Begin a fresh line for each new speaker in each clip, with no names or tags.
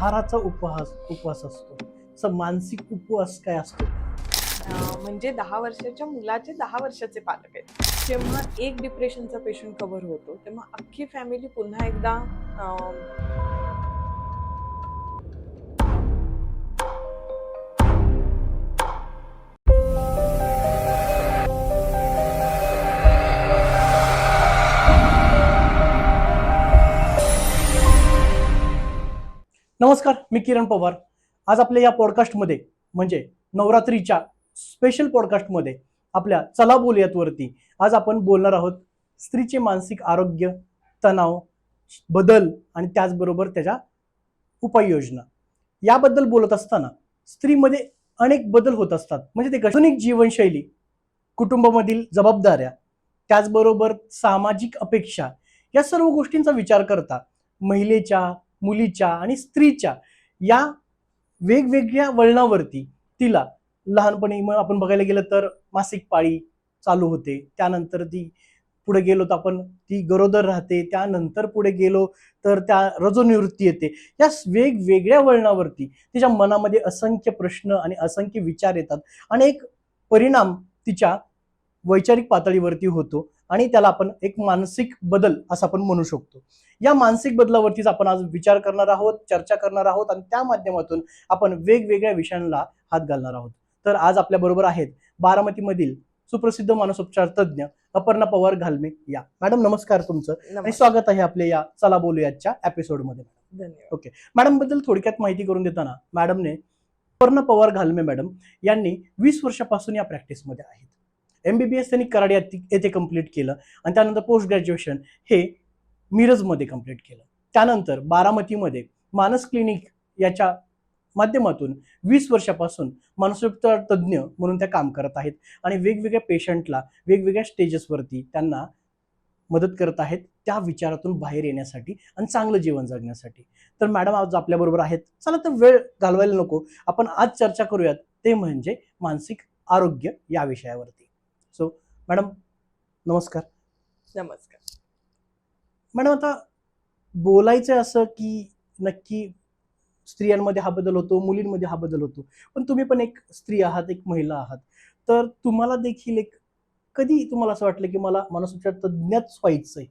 आहाराचा उपवास असतो, तसा मानसिक उपवास काय असतो?
म्हणजे 10 वर्षाच्या मुलाचे 10 वर्षाचे पालक आहेत. जेव्हा एक डिप्रेशनचा पेशंट कव्हर होतो, तेव्हा अख्खी फॅमिली पुन्हा एकदा
नमस्कार, मी किरण पवार. आज आपल्या या पॉडकास्टमध्ये म्हणजे नवरात्रीच्या स्पेशल पॉडकास्टमध्ये आपल्या चला बोलूयात वरती आज आपण बोलणार आहोत स्त्रीचे मानसिक आरोग्य, तणाव, बदल आणि त्याचबरोबर त्याच्या उपाययोजना. याबद्दल बोलत असताना स्त्रीमध्ये अनेक बदल होत असतात. म्हणजे ते आधुनिक जीवनशैली, कुटुंबामधील जबाबदाऱ्या, त्याचबरोबर सामाजिक अपेक्षा, या सर्व गोष्टींचा विचार करता महिलेच्या, मुलीच्या आणि स्त्रीच्या या वेगवेगळ्या वळणावरती तिला लहानपणी, मग आपण बघायला गेलं तर मासिक पाळी चालू होते, त्यानंतर ती पुढे गेलो तर आपण ती गरोदर राहते, त्यानंतर पुढे गेलो तर त्या रजोनिवृत्ती येते. या वेगवेगळ्या वळणावरती तिच्या मनामध्ये असंख्य प्रश्न आणि असंख्य विचार येतात आणि एक परिणाम तिच्या वैचारिक पातळीवरती होतो आणि त्याला आपण एक मानसिक बदल असं आपण म्हणू शकतो. या मानसिक बदलावरतीच आपण आज विचार करणार आहोत, चर्चा करणार आहोत आणि त्या माध्यमातून आपण वेगवेगळ्या विषयांना हात घालणार आहोत. तर आज आपल्या बरोबर आहेत बारामतीमधील सुप्रसिद्ध मानसोपचार तज्ज्ञ अपर्णा पवार घालमे. या मॅडम, नमस्कार तुमचं आणि
नमस्कार.
स्वागत आहे आपल्या या चला बोलूयाच्या एपिसोडमध्ये.
धन्यवाद.
ओके मॅडम, बद्दल थोडक्यात माहिती करून देताना मॅडमने, अपर्णा पवार घालमे मॅडम यांनी 20 वर्षापासून या प्रॅक्टिसमध्ये आहेत. MBBS त्यांनी कराड येथे कंप्लीट केलं आणि त्यानंतर पोस्ट ग्रॅज्युएशन हे मिरजमध्ये कंप्लीट केलं. त्यानंतर बारामतीमध्ये मानस क्लिनिक याच्या माध्यमातून 20 वर्षापासून मानसोपचार तज्ज्ञ म्हणून त्या काम करत आहेत आणि वेगवेगळ्या पेशंटला वेगवेगळ्या स्टेजेसवरती त्यांना मदत करत आहेत त्या विचारातून बाहेर येण्यासाठी आणि चांगलं जीवन जगण्यासाठी. तर मॅडम आज आपल्याबरोबर आहेत. चला तर वेळ घालवायला नको, आपण आज चर्चा करूयात ते म्हणजे मानसिक आरोग्य या विषयावरती. सो मॅडम, नमस्कार.
नमस्कार.
मॅडम, आता बोलायचं असं की नक्की स्त्रियांमध्ये हा बदल होतो, मुलींमध्ये हा बदल होतो, पण तुम्ही पण एक स्त्री आहात, एक महिला आहात. तर तुम्हाला देखील एक कधी तुम्हाला असं वाटलं की मला मानसोपचार तज्ञच व्हायचंय?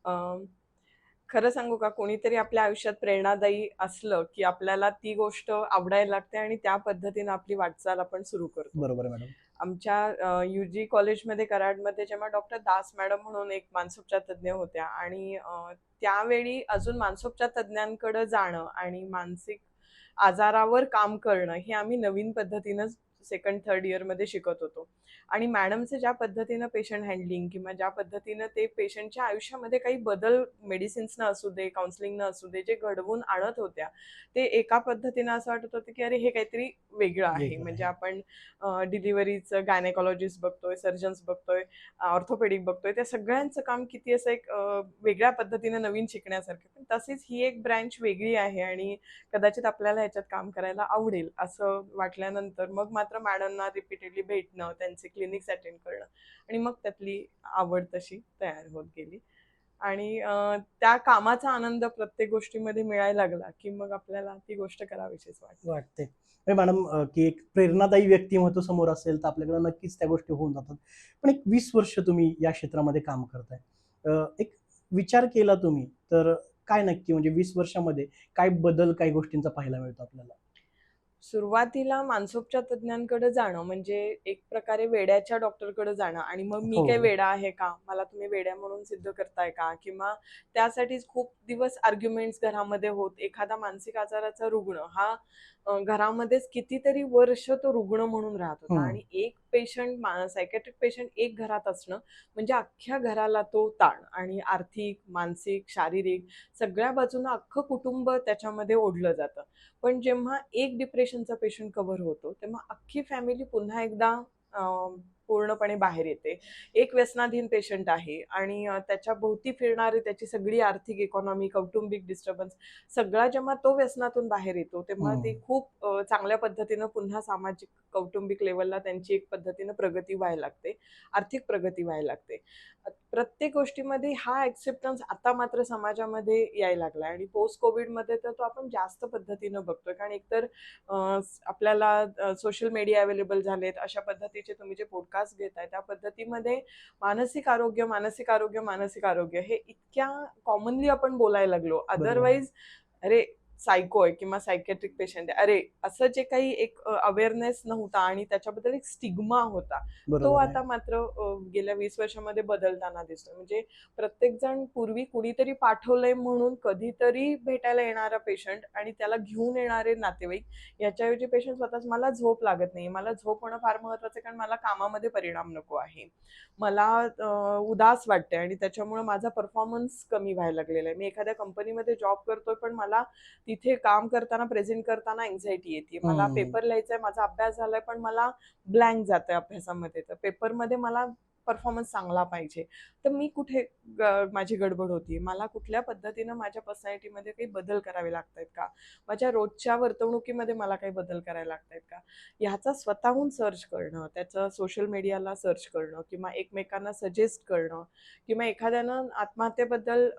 अं, खरं सांगू का, कोणीतरी आपल्या आयुष्यात प्रेरणादायी असलं, की आपल्याला ती गोष्ट आवडायला लागते आणि त्या पद्धतीनं आपली वाटचाल आपण सुरू करतो.
बरोबर आहे मॅडम.
आमच्या UG कॉलेजमध्ये कराडमध्ये जेव्हा डॉक्टर दास मॅडम म्हणून एक मानसोपचार तज्ज्ञ होत्या आणि त्यावेळी अजून मानसोपचार तज्ज्ञांकडे जाणं आणि मानसिक आजारावर काम करणं हे आम्ही नवीन पद्धतीनं सेकंड थर्ड इयरमध्ये शिकत होतो. आणि मॅडमचे ज्या पद्धतीनं पेशंट हँडलिंग किंवा ज्या पद्धतीनं ते पेशंटच्या आयुष्यामध्ये काही बदल मेडिसिन्सनं असू दे, काउन्सिलिंगनं असू दे, जे घडवून आणत होत्या, ते एका पद्धतीनं असं वाटत होतं की अरे हे काहीतरी वेगळं आहे.
वेगळं
म्हणजे
आहे.
आपण डिलिव्हरीचं गायनेकॉलॉजिस्ट बघतोय, सर्जन्स बघतोय, ऑर्थोपेडिक बघतोय, त्या सगळ्यांचं काम किती असं एक वेगळ्या पद्धतीनं नवीन शिकण्यासारखं. पण तशीच ही एक ब्रँच वेगळी आहे आणि कदाचित आपल्याला ह्याच्यात काम करायला आवडेल असं वाटल्यानंतर मग मात्र मॅडमना रिपीटेडली भेटणं, त्यांचे क्लिनिक्स अटेंड करणं आणि मग त्यातली आवड तशी तयार होत गेली. आणि त्या कामाचा आनंद प्रत्येक गोष्टीमध्ये मिळायला लागला, की मग आपल्याला ती गोष्ट करावीशीच वाटते.
वाटते. म्हणजे मॅडम, की एक प्रेरणादायी व्यक्तिमत्व समोर असेल तर आपल्याकडे नक्कीच त्या गोष्टी होऊन जातात. पण एक 20 वर्ष तुम्ही या क्षेत्रामध्ये काम करताय. एक विचार केला तुम्ही तर काय नक्की म्हणजे 20 वर्षामध्ये काय बदल, काही गोष्टींचा पाहायला मिळतो आपल्याला?
सुरुवातीला मानसोपचार तज्ञांकडे जाणं म्हणजे एक प्रकारे वेड्याच्या डॉक्टरकडे जाणं आणि मग मी
हो.
काय वेडा आहे का? मला तुम्ही वेड्या म्हणून सिद्ध करताय का? किंवा त्यासाठीच खूप दिवस आर्ग्युमेंट्स घरामध्ये होत. एखादा मानसिक आजाराचा रुग्ण हा घरामध्येच कितीतरी वर्ष तो रुग्ण म्हणून राहत होता
हं.
आणि एक पेशंट, सायकॅट्रिक पेशंट एक घरात असणं म्हणजे अख्ख्या घराला तो ताण आणि आर्थिक, मानसिक, शारीरिक सगळ्या बाजूनं अख्खं कुटुंब त्याच्यामध्ये ओढलं जातं. पण जेव्हा एक डिप्रेशनचा पेशंट कव्हर होतो, तेव्हा अख्खी फॅमिली पुन्हा एकदा पूर्णपणे बाहेर येते. एक व्यसनाधीन पेशंट आहे आणि त्याच्या भोवती फिरणारी त्याची सगळी आर्थिक, इकॉनॉमी, कौटुंबिक डिस्टर्बन्स सगळा जेव्हा तो व्यसनातून बाहेर येतो, तेव्हा ते खूप चांगल्या पद्धतीनं पुन्हा सामाजिक, कौटुंबिक लेव्हलला त्यांची एक पद्धतीनं प्रगती व्हायला लागते, आर्थिक प्रगती व्हायला लागते. प्रत्येक गोष्टीमध्ये हा ॲक्सेप्टन्स आता मात्र समाजामध्ये यायला लागलाय आणि पोस्ट कोविडमध्ये तर तो आपण जास्त पद्धतीनं बघतोय. कारण एकतर आपल्याला सोशल मीडिया अवेलेबल झालेत, अशा पद्धतीचे तुम्ही जे पॉडकास्ट घेताय त्या पद्धतीमध्ये मानसिक आरोग्य, मानसिक आरोग्य, मानसिक आरोग्य हे इतक्या कॉमनली आपण बोलायला लागलो. अदरवाईज अरे सायको आहे किंवा सायकॅट्रिक पेशंट आहे, अरे असं जे काही एक अवेअरनेस नव्हता आणि त्याच्याबद्दल एक स्टिग्मा होता, तो आता मात्र गेल्या 20 वर्षामध्ये बदलताना दिसतोय. म्हणजे प्रत्येक जण पूर्वी कुणीतरी पाठवलंय म्हणून कधीतरी भेटायला येणारा पेशंट आणि त्याला घेऊन येणारे नातेवाईक, याच्याऐवजी पेशंट स्वतःच मला झोप लागत नाही, मला झोप होणं फार महत्वाचं आहे कारण मला कामामध्ये परिणाम नको आहे, मला उदास वाटते आणि त्याच्यामुळे माझा परफॉर्मन्स कमी व्हायला लागलेला आहे. मी एखाद्या कंपनीमध्ये जॉब करतोय पण मला तिथे काम करताना, प्रेझेंट करताना एन्झायटी येते, मला पेपर लिहायचा माझा अभ्यास झालाय पण मला ब्लँक जातोय अभ्यासामध्ये, तर पेपरमध्ये मला परफॉर्मन्स चांगला पाहिजे, तर मी कुठे माझी गडबड होती, मला कुठल्या पद्धतीनं माझ्या पर्सनॅलिटीमध्ये काही बदल करावे लागतात का, माझ्या रोजच्या वर्तणुकीमध्ये मला काही बदल करायला लागतात का, ह्याचा स्वतःहून सर्च करणं, त्याचं सोशल मीडियाला सर्च करणं किंवा एकमेकांना सजेस्ट करणं किंवा एखाद्यानं आत्महत्येबद्दल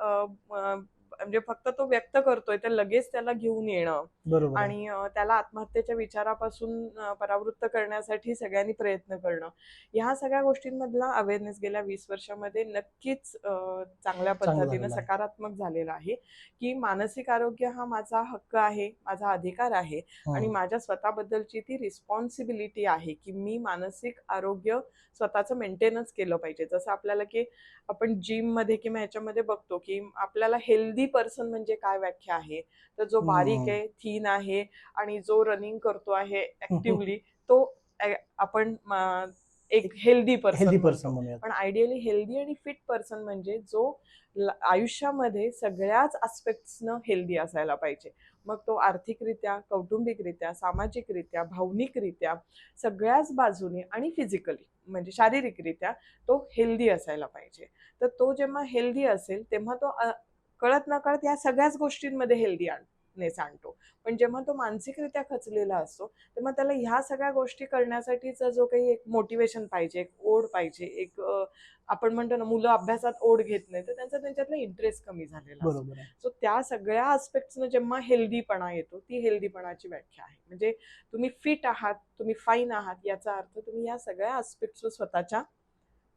म्हणजे फक्त तो व्यक्त करतोय तर लगेच त्याला घेऊन येणं आणि त्याला आत्महत्येच्या विचारापासून परावृत्त करण्यासाठी सगळ्यांनी प्रयत्न करणं, ह्या सगळ्या गोष्टींमधला अवेअरनेस गेल्या 20 वर्षामध्ये नक्कीच चांगल्या पद्धतीनं सकारात्मक झालेला आहे की मानसिक आरोग्य हा माझा हक्क आहे, माझा अधिकार आहे आणि माझ्या स्वतःबद्दलची ती रिस्पॉन्सिबिलिटी आहे की मी मानसिक आरोग्य स्वतःचं मेंटेनन्स केलं पाहिजे. जसं आपल्याला की आपण जिम मध्ये किंवा ह्याच्यामध्ये बघतो की आपल्याला हेल्दी पर्सन म्हणजे काय व्याख्या आहे, तर जो बारीक आहे, थीन आहे आणि जो रनिंग करतो आहे ऍक्टिव्हली, तो आपण एक हेल्दी पर्सन. पण आयडियली हेल्दी आणि फिट पर्सन म्हणजे जो आयुष्यामध्ये सगळ्याच आस्पेक्ट्सनं हेल्दी असायला पाहिजे. मग तो आर्थिकरित्या, कौटुंबिकरित्या, सामाजिकरित्या, भावनिकरित्या सगळ्याच बाजूने आणि फिजिकली म्हणजे शारीरिकरित्या तो हेल्दी असायला पाहिजे. तर तो जेव्हा हेल्दी असेल तेव्हा तो कळत नकळत या सगळ्याच गोष्टींमध्ये हेल्दीनेस आणतो. पण जेव्हा तो मानसिकरित्या खचलेला असतो तेव्हा त्याला ह्या सगळ्या गोष्टी करण्यासाठीचा जो काही एक मोटिवेशन पाहिजे, एक ओढ पाहिजे, एक आपण म्हणतो ना मुलं अभ्यासात ओढ घेत नाही तर त्यांचा त्यांच्यातला इंटरेस्ट कमी झालेला असतो. सो त्या सगळ्या आस्पेक्ट्सनं जेव्हा हेल्दीपणा येतो, ती हेल्दीपणाची व्याख्या आहे. म्हणजे तुम्ही फिट आहात, तुम्ही फाईन आहात, याचा अर्थ तुम्ही या सगळ्या आस्पेक्ट्सवर स्वतःच्या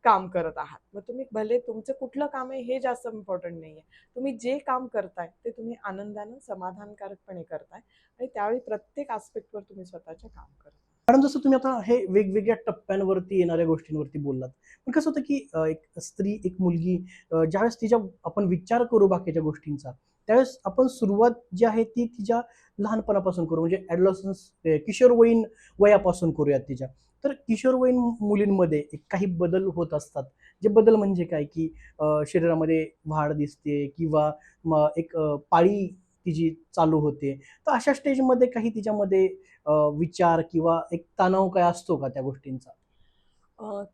काम करत आहात. मग तुम्ही भले तुमचं कुठलं काम आहे हे जास्त इम्पॉर्टंट नाहीये, तुम्ही जे काम करताय ते तुम्ही आनंदानं, समाधानकारकपणे करताय आणि त्यावेळी प्रत्येक आस्पेक्टवर तुम्ही स्वतःच्या काम करताय.
कारण जसं तुम्ही आता हे वेगवेगळ्या टप्प्यांवरती येणाऱ्या गोष्टींवरती बोललात, पण कसं होतं की एक स्त्री, एक मुलगी ज्यावेळेस तिच्या आपण विचार करू बाकीच्या गोष्टींचा, त्यावेळेस आपण सुरुवात जी आहे ती तिच्या लहानपणापासून करू, म्हणजे ॲडोलसन्स, किशोरवयीन वयापासून करूयात तिच्या. तर किशोरवयीन मुलींमध्ये एक काही बदल होत असतात. जे बदल म्हणजे काय की शरीरामध्ये वाढ दिसते किंवा एक पाळी तिची चालू होते. तर अशा स्टेजमध्ये काही तिच्यामध्ये विचार किंवा एक तणाव काय असतो का त्या गोष्टींचा?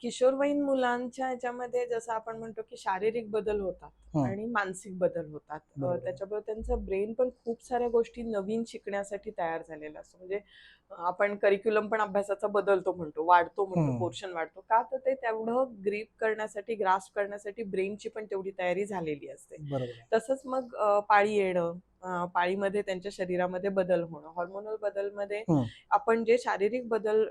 किशोरवयीन मुलांच्या ह्याच्यामध्ये जसं आपण म्हणतो की शारीरिक बदल होतात आणि मानसिक बदल होतात. त्याच्याबरोबर त्यांचं ब्रेन पण खूप साऱ्या गोष्टी नवीन शिकण्यासाठी तयार झालेला असतो. म्हणजे आपण करिक्युलम पण अभ्यासाचा बदलतो म्हणतो, वाढतो म्हणतो, पोर्शन वाढतो का, तर ते तेवढं ग्रीप करण्यासाठी, ग्रास्प करण्यासाठी ब्रेनची पण तेवढी तयारी झालेली असते. तसंच मग पाळी येणं, पाळीमध्ये त्यांच्या शरीरामध्ये बदल होणं, हॉर्मोनल बदलमध्ये आपण जे शारीरिक बदल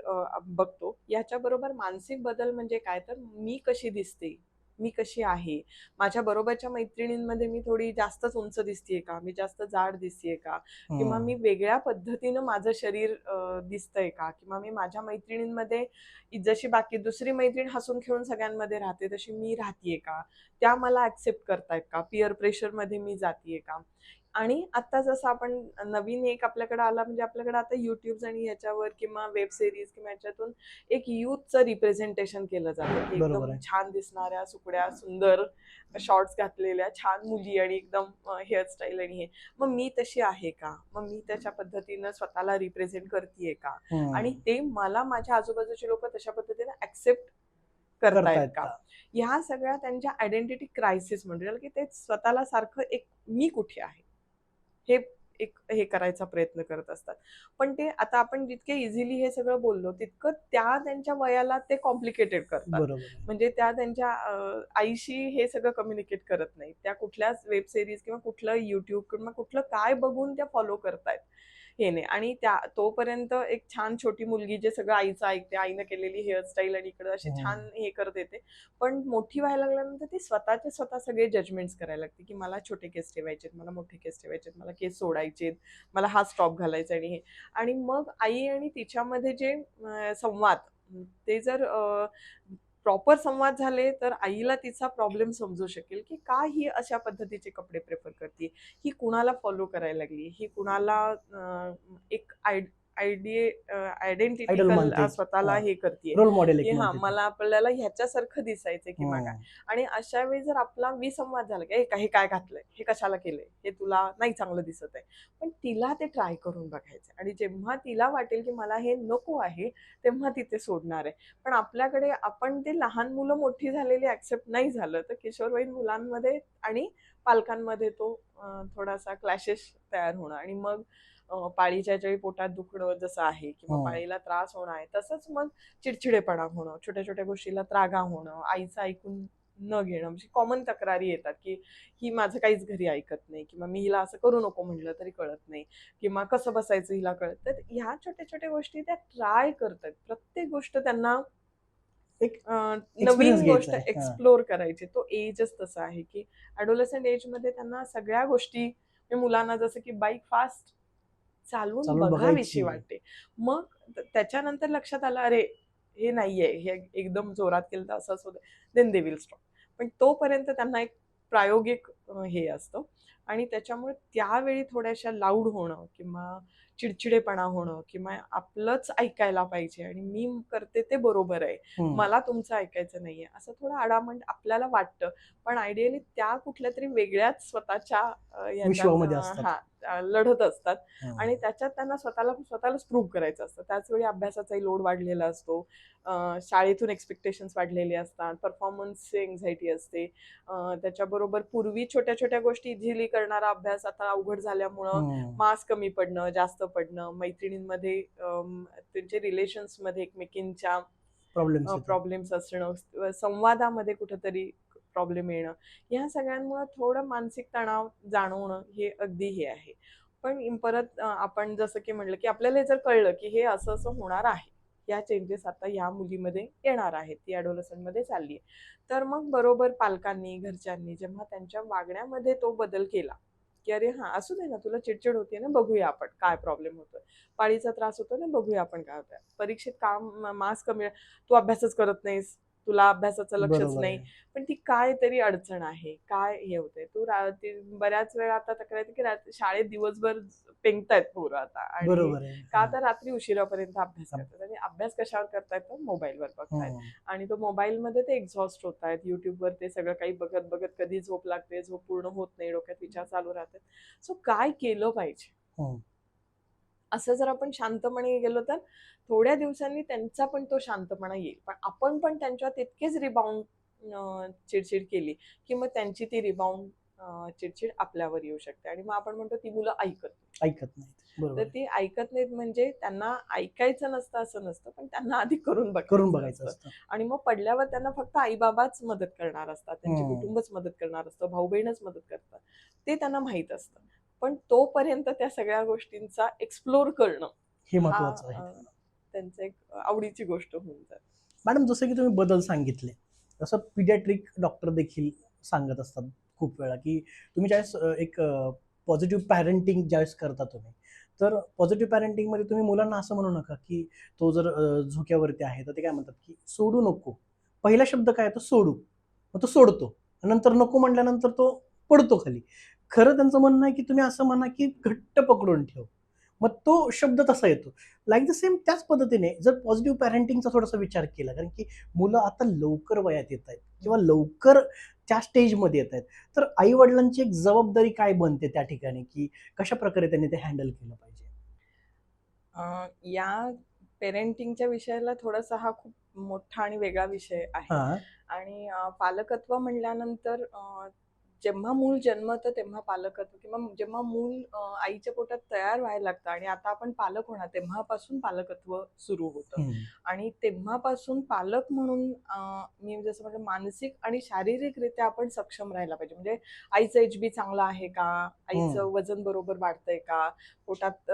बघतो, याच्याबरोबर मानसिक बदल म्हणजे काय, तर मी कशी दिसते, मी कशी आहे, माझ्या बरोबरच्या मैत्रिणींमध्ये मी थोडी जास्तच उंच दिसतेय का, मी जास्त जाड दिसतेय का, किंवा मी वेगळ्या पद्धतीनं माझं शरीर दिसतंय का, किंवा मी माझ्या मैत्रिणींमध्ये जशी बाकी दुसरी मैत्रीण हसून खेळून सगळ्यांमध्ये राहते तशी मी राहतेय का, त्या मला ऍक्सेप्ट करतायत का, पिअर प्रेशरमध्ये मी जातीये का. आणि आता जसं आपण नवीन एक आपल्याकडे आला, म्हणजे आपल्याकडे आता युट्यूब आणि याच्यावर किंवा वेब सिरीज किंवा याच्यातून एक युथचं रिप्रेझेंटेशन केलं जातं की एकदम छान दिसणाऱ्या, सुकड्या, सुंदर शॉर्ट्स घातलेल्या छान मुली आणि एकदम हेअरस्टाईल आणि हे, मग मी तशी आहे का, मग मी त्याच्या पद्धतीनं स्वतःला रिप्रेझेंट करतेय का, आणि ते मला माझ्या आजूबाजूचे लोक तशा पद्धतीने ऍक्सेप्ट करतायत
करतायत
का.
का?
ह्या सगळ्या त्यांच्या आयडेंटिटी क्रायसिस म्हणतो की ते स्वतःला सारखं एक मी कुठे आहे हे एक हे करायचा प्रयत्न करत असतात. पण ते आता आपण जितके इझिली हे सगळं बोललो तितकं त्यांच्या वयाला ते कॉम्प्लिकेटेड करतात.
बरोबर आहे.
म्हणजे त्या त्यांच्या आईशी हे सगळं कम्युनिकेट करत नाही. त्या कुठल्याच वेब सिरीज किंवा कुठलं YouTube किंवा कुठलं काय बघून त्या फॉलो करतायत हे नाही. आणि तोपर्यंत एक छान छोटी मुलगी जे सगळं आईचं ऐकते, आईनं केलेली हेअरस्टाईल आणि इकडं अशी छान हे करत येते. पण मोठी व्हायला लागल्यानंतर ती स्वतःचे स्वतः सगळे जजमेंट्स करायला लागते की मला छोटे केस ठेवायचेत, मला मोठे केस ठेवायचेत, मला केस सोडायचेत, मला हा स्टॉप घालायचा आणि हे. आणि मग आई आणि तिच्यामध्ये जे संवाद ते जर प्रॉपर संवाद झाले तर आईला तिचा प्रॉब्लेम समजू शकेल की का ही अशा पद्धतीचे कपडे प्रेफर करते, ही कुणाला फॉलो करायला लागली, ही कुणाला एक
आयडल
आयडेंटिटिकल
मानते.
स्वतःला हे करते
रोल मॉडेल
की
एक
हा
म्हणते ती.
मला आपल्याला ह्याच्यासारखं दिसायचंय किंवा काय. आणि अशा वेळी जर आपला विसंवाद झाला की हे काय घातलंय, हे कशाला केलंय, हे तुला नाही चांगलं दिसत आहे, पण तिला ते ट्राय करून बघायचं. आणि जेव्हा तिला वाटेल की मला हे नको आहे तेव्हा ती ते सोडणार आहे. पण आपल्याकडे आपण ते लहान मुलं मोठी झालेली ऍक्सेप्ट नाही झालं तर किशोरवयीन मुलांमध्ये आणि पालकांमध्ये तो थोडासा क्लॅशेस तयार होणं. आणि मग पाळीच्या वेळी पोटात दुखणं जसं आहे किंवा पाळीला त्रास होणं आहे तसंच मग चिडचिडेपणा होणं, छोट्या छोट्या गोष्टीला त्रागा होणं, आईचं ऐकून न घेणं. म्हणजे कॉमन तक्रारी येतात की ही माझं काहीच घरी ऐकत नाही किंवा मी हिला असं करू नको म्हटलं तरी कळत नाही किंवा कसं बसायचं हिला कळत. तर ह्या छोट्या छोट्या गोष्टी त्या ट्राय करतात. प्रत्येक गोष्ट त्यांना
एक
नवीन
एक्सपिरियन्स
गोष्ट
घ्यायचा आहे.
एक्सप्लोर करायची. तो एजच तसा आहे की ॲडोलसंट एजमध्ये त्यांना सगळ्या गोष्टी म्हणजे मुलांना जसं की बाईक फास्ट चालवून
चालून
बघावीशी
बघायची.
वाटते. मग त्याच्यानंतर लक्षात आलं अरे हे नाहीये, हे एकदम जोरात केलं तर असंच होतं, देन दे विल स्टॉप. पण तोपर्यंत त्यांना एक प्रायोगिक हे असतं. आणि त्याच्यामुळे त्यावेळी थोड्याशा लाऊड होणं किंवा चिडचिडेपणा होणं किंवा आपलंच ऐकायला पाहिजे आणि मी करते ते बरोबर आहे, मला तुमचं ऐकायचं नाहीये, असं थोडं आडामंड आपल्याला वाटतं. पण आयडियली त्या कुठल्या तरी वेगळ्याच स्वतःच्या
विश्वामध्ये
याच्यात
असतात.
लढत असतात. आणि त्याच्यात त्यांना स्वतःलाच प्रूव्ह करायचं असतं. त्याचवेळी अभ्यासाचाही लोड वाढलेला असतो, शाळेतून एक्सपेक्टेशन्स वाढलेले असतात, परफॉर्मन्सची एन्झायटी असते. त्याच्याबरोबर पूर्वी छोट्या छोट्या गोष्टी इझिली करणारा अभ्यास आता अवघड झाल्यामुळं मार्क्स कमी पडणं, जास्त पडणं, मैत्रिणींमध्ये त्यांच्या रिलेशन्समध्ये एकमेकींच्या प्रॉब्लेम्स असणं, संवादामध्ये कुठेतरी प्रॉब्लेम येणं, ह्या सगळ्यांमुळे थोडं मानसिक तणाव जाणवणं हे अगदी हे आहे. पण परत आपण जसं की म्हटलं की आपल्याला जर कळलं की हे असं असं होणार आहे, या चेंजेस आता ह्या मुलीमध्ये येणार आहेत, ती ॲडोलसंटमध्ये चालली आहे, तर मग बरोबर पालकांनी, घरच्यांनी जेव्हा त्यांच्या वागण्यामध्ये तो बदल केला की अरे हां असू दे ना, तुला चिडचिड होते ना, बघूया आपण काय प्रॉब्लेम होतोय, पाळीचा त्रास होतो ना, बघूया आपण काय होतंय, परीक्षेत काम मार्क्स कमी, तू अभ्यासच करत नाहीस, तुला अभ्यासाचं लक्षच नाही, पण ती काय तरी अडचण आहे, काय हे होतंय, बऱ्याच वेळा आता तक्रार येते की शाळेत दिवसभर पेंगतायत पोरं आता, आणि का तर रात्री उशिरापर्यंत अभ्यास करतात. आणि अभ्यास कशावर करतायत तर मोबाईलवर बघतायत. आणि तो मोबाईलमध्ये ते एक्झॉस्ट होत आहेत. युट्यूबवर ते सगळं काही बघत बघत कधी झोप लागते, झोप पूर्ण होत नाही, डोक्यात विचार चालू राहतात. सो काय केलं पाहिजे, असं जर आपण शांतपणे गेलो तर थोड्या दिवसांनी त्यांचा पण तो शांतपणा येईल. पण आपण पण त्यांच्या तितकेच रिबाउंड चिडचिड केली की मग त्यांची ती रिबाउंड चिडचिड आपल्यावर येऊ शकते. आणि मग आपण म्हणतो ती मुलं ऐकत
नाहीत.
तर ती ऐकत नाहीत म्हणजे त्यांना ऐकायचं नसतं असं नसतं, पण त्यांना आधी करून बघायचं असतं. आणि मग पडल्यावर त्यांना फक्त आई बाबाच मदत करणार असतात, त्यांचे कुटुंबच मदत करणार असतं, भाऊ बहीणच मदत करतात, ते त्यांना माहित असतं. पण तोपर्यंत त्या सगळ्या गोष्टींचा एक्सप्लोर करणं
हे महत्वाचं आहे.
त्यांचं एक आवडीची गोष्ट होऊन जाते.
मॅडम, जसं की तुम्ही बदल सांगितले, तसं पिडियाट्रिक डॉक्टर देखील सांगत असतात खूप वेळा की तुम्ही ज्यावेळेस एक पॉझिटिव्ह पॅरेंटिंग ज्यावेळेस करता तुम्ही, तर पॉझिटिव्ह पॅरेंटिंगमध्ये तुम्ही मुलांना असं म्हणू नका की तो जर झोक्यावरती आहे तर ते काय म्हणतात की सोडू नको. पहिला शब्द काय तो सोडू, मग तो सोडतो, नंतर नको म्हटल्यानंतर तो पडतो खाली. खरं त्यांचं म्हणणं आहे की तुम्ही असं म्हणा की घट्ट पकडून ठेव, मग तो शब्द तसा येतो. लाईक द सेम त्याच पद्धतीने जर पॉझिटिव्ह पॅरेंटिंगचा थोडासा विचार केला, कारण की मुलं आता लवकर वयात येत आहेत किंवा लवकर त्या स्टेजमध्ये येत आहेत, तर आई वडिलांची एक जबाबदारी काय बनते त्या ठिकाणी की कशा प्रकारे त्यांनी ते हँडल केलं पाहिजे?
या पेरेंटिंगच्या विषयाला थोडासा हा खूप मोठा आणि वेगळा विषय आहे.
हा.
आणि पालकत्व म्हणल्यानंतर जेव्हा मूल जन्मतं तेव्हा पालकत्व किंवा जेव्हा मूल आईच्या पोटात तयार व्हायला लागतं आणि आता आपण पालक होणार तेव्हापासून पालकत्व सुरू होतं.
हम्म.
आणि तेव्हापासून पालक म्हणून मी जसं म्हटलं मानसिक आणि शारीरिकरित्या आपण सक्षम राहायला पाहिजे. म्हणजे आईचं HB चांगला आहे का, आईचं वजन बरोबर वाढतंय का, पोटात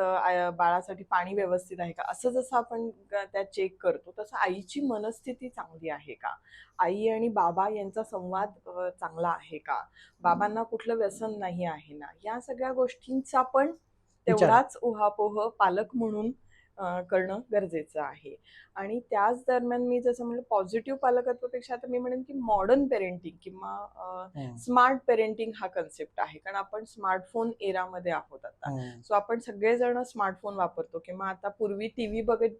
बाळासाठी पाणी व्यवस्थित आहे का, असं जसं आपण त्या चेक करतो तसं आईची मनस्थिती चांगली आहे का, आई आणि बाबा यांचा संवाद चांगला आहे का, बाबांना कुठलं व्यसन नाही आहे ना, या सगळ्या गोष्टींचा पण
विचार.
तेवढाच उहापोह पालक म्हणून करणं गरजेचं आहे. आणि त्याच दरम्यान मी जसं म्हणलं पॉझिटिव्ह पालकत्वापेक्षा आता मी म्हणेन की मॉडर्न पेरेंटिंग किंवा स्मार्ट पेरेंटिंग हा कन्सेप्ट आहे. कारण आपण स्मार्टफोन एरामध्ये आहोत आता. सो आपण सगळेजण स्मार्टफोन वापरतो किंवा आता पूर्वी टीव्ही बघत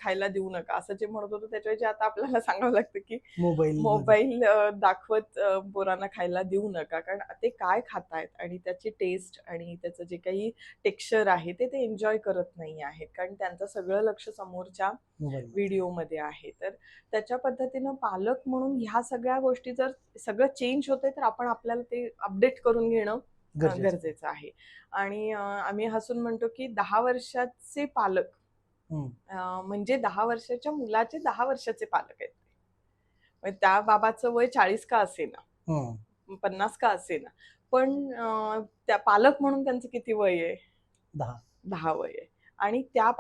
खायला देऊ नका असं जे म्हणत होतो त्याच्याऐवजी आता आपल्याला सांगावं लागतं की मोबाईल दाखवत पोरांना खायला देऊ नका. कारण ते काय खातायत आणि त्याची टेस्ट आणि त्याचं जे काही टेक्स्चर आहे ते एन्जॉय करत नाही आहेत. कारण त्यांचं सगळं लक्ष समोरच्या व्हिडिओमध्ये आहे. तर त्याच्या पद्धतीनं पालक म्हणून ह्या सगळ्या गोष्टी जर सगळं चेंज होतंय तर आपण आपल्याला ते अपडेट करून घेणं गरजेचं आहे. आणि आम्ही हसून म्हणतो की 10 वर्षाचे पालक म्हणजे 10 वर्षाच्या मुलाचे 10 वर्षाचे पालक आहेत. त्या बाबाचं वय 40 का असेना, 50 का असेना, पण त्या पालक म्हणून त्यांचं किती वय आहे? 10 वय आहे. आणि त्या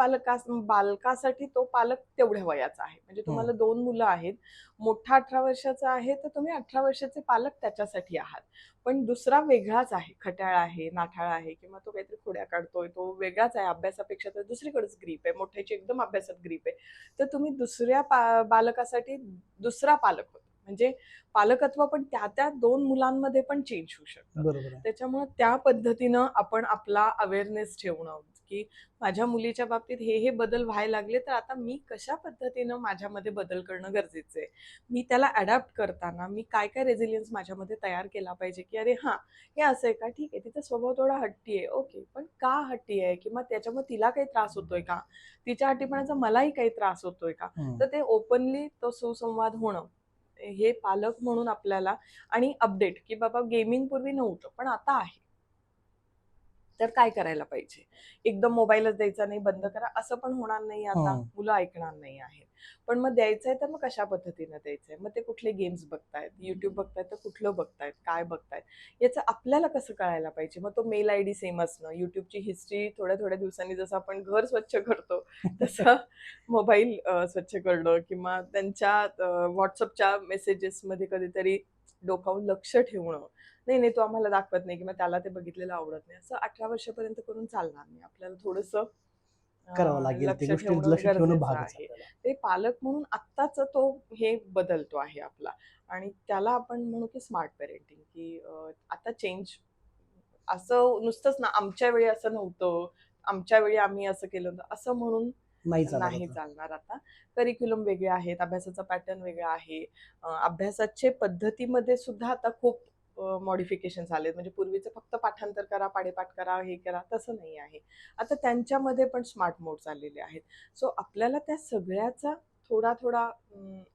बालकासाठी तो पालक तेवढ्या वयाचा आहे. म्हणजे तुम्हाला 2 मुलं आहेत, मोठा 18 वर्षाचा आहे तर तुम्ही 18 वर्षाचे पालक त्याच्यासाठी आहात. पण दुसरा वेगळाच आहे, खट्याळ आहे, नाठाळ आहे किंवा तो काहीतरी खोड्या काढतोय, तो वेगळाच आहे, अभ्यासापेक्षा तर दुसरीकडेच ग्रीप आहे, मोठ्याची एकदम अभ्यासात ग्रीप आहे. तर तुम्ही दुसऱ्या बालकासाठी दुसरा पालक होता. म्हणजे पालकत्व पण त्या 2 मुलांमध्ये पण चेंज होऊ शकतं. त्याच्यामुळे त्या पद्धतीनं आपण आपला अवेअरनेस ठेवणं की माझ्या मुलीच्या बाबतीत हे बदल व्हायला लागले तर आता मी कशा पद्धतीनं माझ्यामध्ये बदल करणं गरजेचं आहे. मी त्याला अडॅप्ट करताना मी काय काय रेझिलियन्स माझ्यामध्ये तयार केला पाहिजे की अरे हां हे असं आहे का, ठीक आहे तिचा स्वभाव थोडा हट्टी आहे, ओके, पण का हट्टी आहे किंवा त्याच्यामुळे तिला काही त्रास होतोय का, तिच्या हट्टीपणाचा मलाही काही त्रास होतोय का, तर ते ओपनली तो सुसंवाद होणं हे पालक म्हणून आपल्याला. आणि अपडेट की बाबा गेमिंग पूर्वी नव्हतं पण आता आहे तर काय करायला पाहिजे. एकदम मोबाईलच द्यायचा नाही, बंद करा असं पण होणार नाही. आता मुलं ऐकणार नाही आहेत, पण मग द्यायचंय तर मग कशा पद्धतीनं द्यायचंय, मग ते कुठले गेम्स बघतायत, युट्यूब बघतायत तर कुठलं बघतायत, काय बघतायत याचं आपल्याला कसं कळायला पाहिजे. मग तो मेल ID सेम असणं, युट्यूबची हिस्ट्री थोड्या थोड्या दिवसांनी जसं आपण घर स्वच्छ करतो तसं मोबाईल स्वच्छ करणं किंवा त्यांच्या व्हॉट्सअपच्या मेसेजेसमध्ये कधीतरी डोकावून लक्ष ठेवणं. नाही तो आम्हाला दाखवत नाही किंवा त्याला ते बघितलेलं आवडत नाही असं 18 वर्षापर्यंत करून चालणार नाही. आपल्याला थोडंसं
करावं लागेल,
लक्ष ठेवणं गरजेचं आहे. ते पालक म्हणून आत्ताच तो हे बदलतो आहे आपला. आणि त्याला आपण म्हणू की स्मार्ट पेरेंटिंग की आता चेंज असं नुसतंच ना आमच्या वेळी असं नव्हतं, आमच्या वेळी आम्ही असं केलं होतं असं म्हणून नाही चालणार. आता करिक्युलम वेगळे आहेत, अभ्यासाचा पॅटर्न वेगळा आहे, अभ्यासाचे पद्धतीमध्ये सुद्धा आता खूप मॉडिफिकेशन आले. म्हणजे पूर्वीचं फक्त पाठांतर करा, पाडेपाठ करा, हे करा तसं नाही आहे. आता त्यांच्यामध्ये पण स्मार्ट मोड चाललेले आहेत. सो आपल्याला त्या सगळ्याचा थोडा थोडा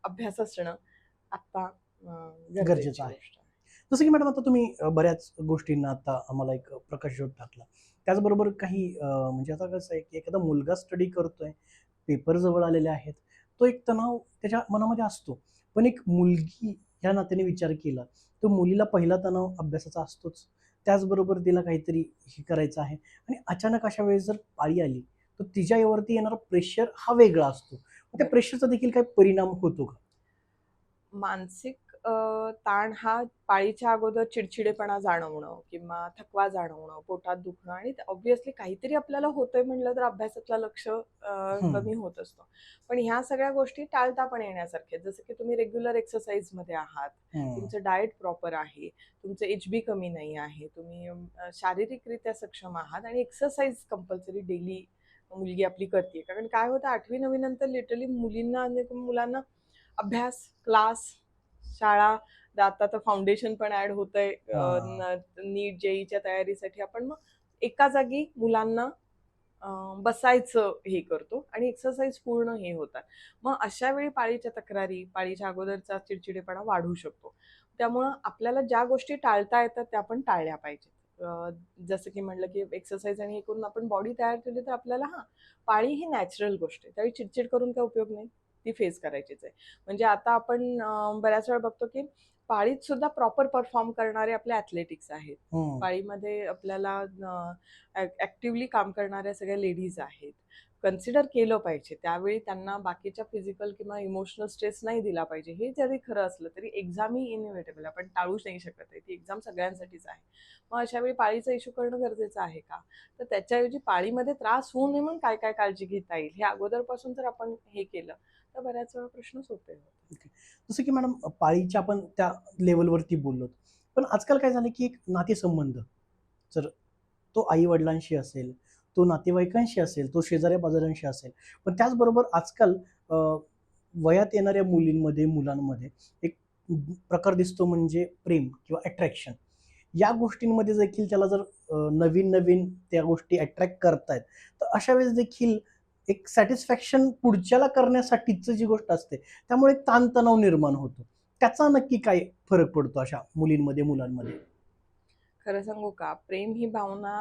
अभ्यास असणं आता गरजेचं आहे.
जसं की मॅडम आता तुम्ही बऱ्याच गोष्टींना आता आम्हाला एक प्रकाशझोत टाकला. त्याचबरोबर काही म्हणजे आता कसं आहे की एखादा मुलगा स्टडी करतोय, पेपर जवळ आलेले आहेत, तो एक तणाव त्याच्या मनामध्ये असतो. पण एक मुलगी या नात्याने विचार केला तर मुलीला पहिला तणाव अभ्यासाचा असतोच, त्याचबरोबर तिला काहीतरी हे करायचं आहे आणि अचानक अशा वेळेस जर पाळी आली तर तिच्यावरती येणारा प्रेशर हा वेगळा असतो. त्या प्रेशरचा देखील काही परिणाम होतो का?
मानसिक ताण हा पाळीच्या अगोदर चिडचिडेपणा जाणवणं किंवा थकवा जाणवणं, पोटात दुखणं आणि ऑब्व्हियसली काहीतरी आपल्याला होतंय म्हटलं तर अभ्यासातलं लक्ष कमी होत असतं. पण ह्या सगळ्या गोष्टी टाळता पण येण्यासारख्या. जसं की तुम्ही रेग्युलर एक्सरसाइजमध्ये आहात, तुमचं डाएट प्रॉपर आहे, तुमचं HB कमी नाही आहे, तुम्ही शारीरिकरित्या सक्षम आहात आणि एक्सरसाइज कंपल्सरी डेली मुलगी आपली करते. कारण काय होतं 8वी 9वी नंतर लिटरली मुलांना अभ्यास, क्लास, शाळा, आता तर फाउंडेशन पण ऍड होतंय नीट JEEच्या तयारीसाठी. आपण मग एका जागी मुलांना बसायचं हे करतो आणि एक्सरसाइज पूर्ण हे होतात. मग अशा वेळी पाळीच्या तक्रारी, पाळीच्या अगोदरचा चिडचिडेपणा वाढू शकतो. त्यामुळं आपल्याला ज्या गोष्टी टाळता येतात त्या आपण टाळल्या पाहिजेत. जसं की म्हटलं की एक्सरसाइज आणि हे करून आपण बॉडी तयार केली तर आपल्याला पाळी ही नॅचरल गोष्ट आहे. त्यावेळी चिडचिड करून काही उपयोग नाही. ती फेस करायचीच आहे. म्हणजे आता आपण बऱ्याच वेळा बघतो की पाळीत सुद्धा प्रॉपर परफॉर्म करणारे आपले ॲथलेटिक्स आहेत.
हम्म.
पाळीमध्ये आपल्याला ॲक्टिव्हली काम करणाऱ्या सगळ्या लेडीज आहेत. कन्सिडर केलं पाहिजे. त्यावेळी त्यांना बाकीच्या फिजिकल किंवा इमोशनल स्ट्रेस नाही दिला पाहिजे. हे जरी खरं असलं तरी एक्झाम ही इनइव्हिटेबल आहे. आपण टाळूच नाही शकत आहे. ती एक्झाम सगळ्यांसाठीच आहे. मग अशा वेळी पाळीचा इश्यू करणं गरजेचं आहे का? तर त्याच्याऐवजी पाळीमध्ये त्रास होऊ नये म्हणून काय काळजी घेता येईल हे अगोदरपासून जर आपण हे केलं तर बऱ्याच वेळा प्रश्न सोपे होतात.
जसं की मॅडम पाळीच्या आपण त्या लेवलवरती बोललो, पण आजकाल काय झालं की एक नातेसंबंध, जर तो आई वडिलांशी असेल, तो नातेवाईकांशी असेल, तो शेजाऱ्या पाजाऱ्यांशी असेल, पण त्याचबरोबर आजकाल वयात येणाऱ्या मुलींमध्ये मुलांमध्ये एक प्रकार दिसतो म्हणजे प्रेम किंवा अट्रॅक्शन. या गोष्टींमध्ये देखील त्याला जर नवीन नवीन त्या गोष्टी अट्रॅक्ट करतायत, तर अशा वेळेस देखील एक सॅटिस्फॅक्शन पुढच्याला करण्यासाठीच जी गोष्ट असते, त्यामुळे एक ताणतणाव निर्माण होतो. त्याचा नक्की काय फरक पडतो अशा मुलींमध्ये मुलांमध्ये?
खरं सांगू का? प्रेम ही भावना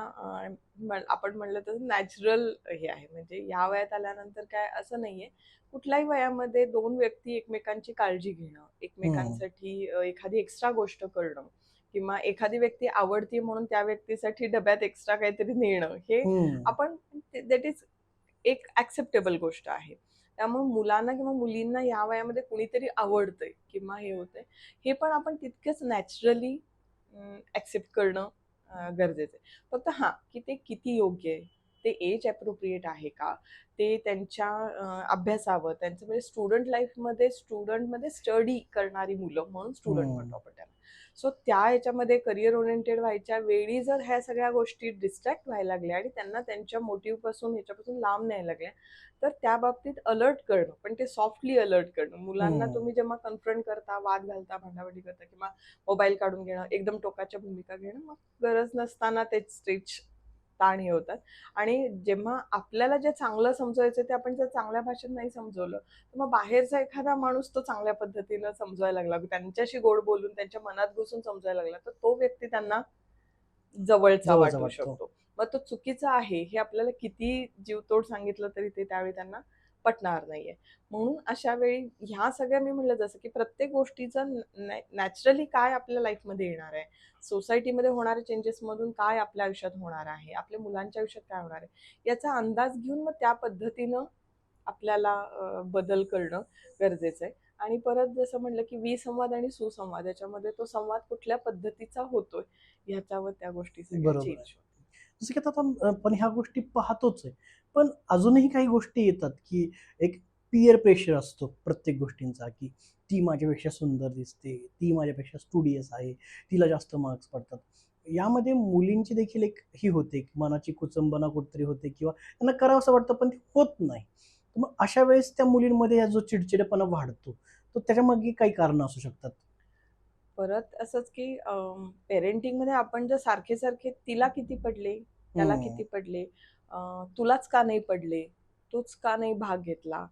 आपण म्हणलं तर नॅचरल हे आहे. म्हणजे ह्या वयात आल्यानंतर काय असं नाहीये. कुठल्याही वयामध्ये 2 व्यक्ती एकमेकांची काळजी घेणं,
हम्म.
एकमेकांसाठी एखादी एक्स्ट्रा गोष्ट करणं किंवा एखादी व्यक्ती आवडते म्हणून त्या व्यक्तीसाठी डब्यात एक्स्ट्रा काहीतरी नेणं, हे
हम्म.
आपण दॅट इज एक ॲक्सेप्टेबल गोष्ट आहे. त्यामुळे मुलांना किंवा मुलींना या वयामध्ये कुणीतरी आवडतंय किंवा हे होतंय, हे पण आपण तितकंच नॅचरली ॲक्सेप्ट करणं गरजेचं आहे. फक्त की ते किती योग्य आहे, ते एज ॲप्रोप्रिएट आहे का? ते त्यांच्या अभ्यासावर त्यांचं म्हणजे स्टुडंटमध्ये स्टडी करणारी मुलं म्हणून स्टुडंट
हम्म.
म्हणतो आपण त्यांना. सो त्या ह्याच्यामध्ये करियर ओरिएंटेड व्हायच्या वेळी जर ह्या सगळ्या गोष्टी डिस्ट्रॅक्ट व्हायला लागल्या आणि त्यांना त्यांच्या मोटिव्हपासून ह्याच्यापासून लांब न्यायला लागल्या, तर त्या बाबतीत अलर्ट करणं, पण ते सॉफ्टली अलर्ट करणं. मुलांना
हम्म.
तुम्ही जेव्हा कन्फ्रंट करता, वाद घालता, भांडाभांडी करता किंवा मोबाईल काढून घेणं, एकदम टोकाच्या भूमिका घेणं, मग गरज नसताना तेच स्ट्रेच ताण हे होतात. आणि जेव्हा आपल्याला जे चांगलं समजवायचं ते आपण जर चांगल्या भाषेत नाही समजवलं, तर मग बाहेरचा एखादा माणूस तो चांगल्या पद्धतीनं समजवायला लागला, त्यांच्याशी गोड बोलून त्यांच्या मनात घुसून समजायला लागला, तर तो व्यक्ती त्यांना जवळचा
जवळचा
वाटू
वाटतो.
शकतो. मग तो चुकीचा आहे हे आपल्याला किती जीवतोड सांगितलं तरी ते त्यावेळी त्यांना पटणार नाहीये. म्हणून अशा वेळी ह्या सगळ्या मी म्हटलं जसं की प्रत्येक गोष्टीचं नॅचरली काय आपल्या लाईफमध्ये येणार आहे, सोसायटीमध्ये होणाऱ्या चेंजेसमधून काय आपल्या आयुष्यात होणार आहे, आपल्या मुलांच्या आयुष्यात काय होणार आहे, याचा अंदाज घेऊन मग त्या पद्धतीनं आपल्याला बदल करणं गरजेचं आहे. आणि परत जसं म्हटलं की विसंवाद आणि सुसंवाद याच्यामध्ये तो संवाद कुठल्या पद्धतीचा होतोय ह्याच्यावर त्या गोष्टी सगळ्या
बरोबर
चेंज
आहे.
होतात.
जसं की आता आपण पण ह्या गोष्टी पाहतोच आहे. पण अजूनही काही गोष्टी येतात, की एक पीअर प्रेशर असतो प्रत्येक गोष्टींचा, की ती माझ्यापेक्षा सुंदर दिसते, ती माझ्यापेक्षा स्टुडियस आहे, तिला जास्त मार्क्स पडतात. यामध्ये मुलींची देखील एक ही होते, की मनाची कुचंबना कुठेतरी होते किंवा त्यांना करावंसं वाटतं पण ते होत नाही. तर मग अशा वेळेस त्या मुलींमध्ये हा जो चिडचिडेपणा वाढतो, तर त्याच्यामागे काही कारणं असू शकतात.
परत असंच की पेरेंटिंगमध्ये आपण जर सारखे-सारखे तिला किती पडले, त्याला
हं.
किती पडले, तुलाच का नाही पडले, तूच का नाही भाग घेतला,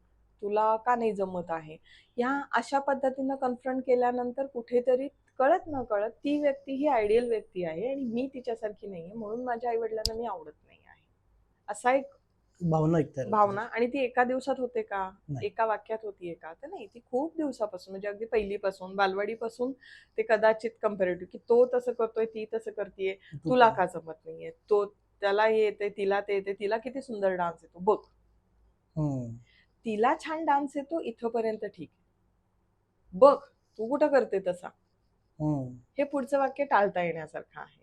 तुला का नाही जमत आहे. ह्या अशा पद्धतीनं कन्फ्रंट केल्यानंतर कुठेतरी कळत-नकळत ती व्यक्ती ही आयडियल व्यक्ती आहे आणि मी तिच्यासारखी नाहीये म्हणून माझ्या आई-वडिलांना मी आवडत नाही आहे. असा एक
भावना एक तयार होते
भावना.
त्याची.
आणि ती एका दिवसात होते का?
नाही.
एका वाक्यात होतीये का? तर नाही, ती खूप दिवसापासून म्हणजे अगदी पहिलीपासून, बालवाडीपासून ते कदाचित कंपॅरेटिव्ह की तो तसं करतोय, ती तसं करतीये,
तू
तुला
काय?
का जमत नाहीये? त्याला हे येतंय, तिला ते येतंय, तिला किती सुंदर डान्स येतो बघ.
हं.
तिला छान डान्स येतो इथपर्यंत ठीक आहे. बघ, तू कुठं करते तसा?
हं.
हे पुढचं वाक्य टाळता येण्यासारखं आहे.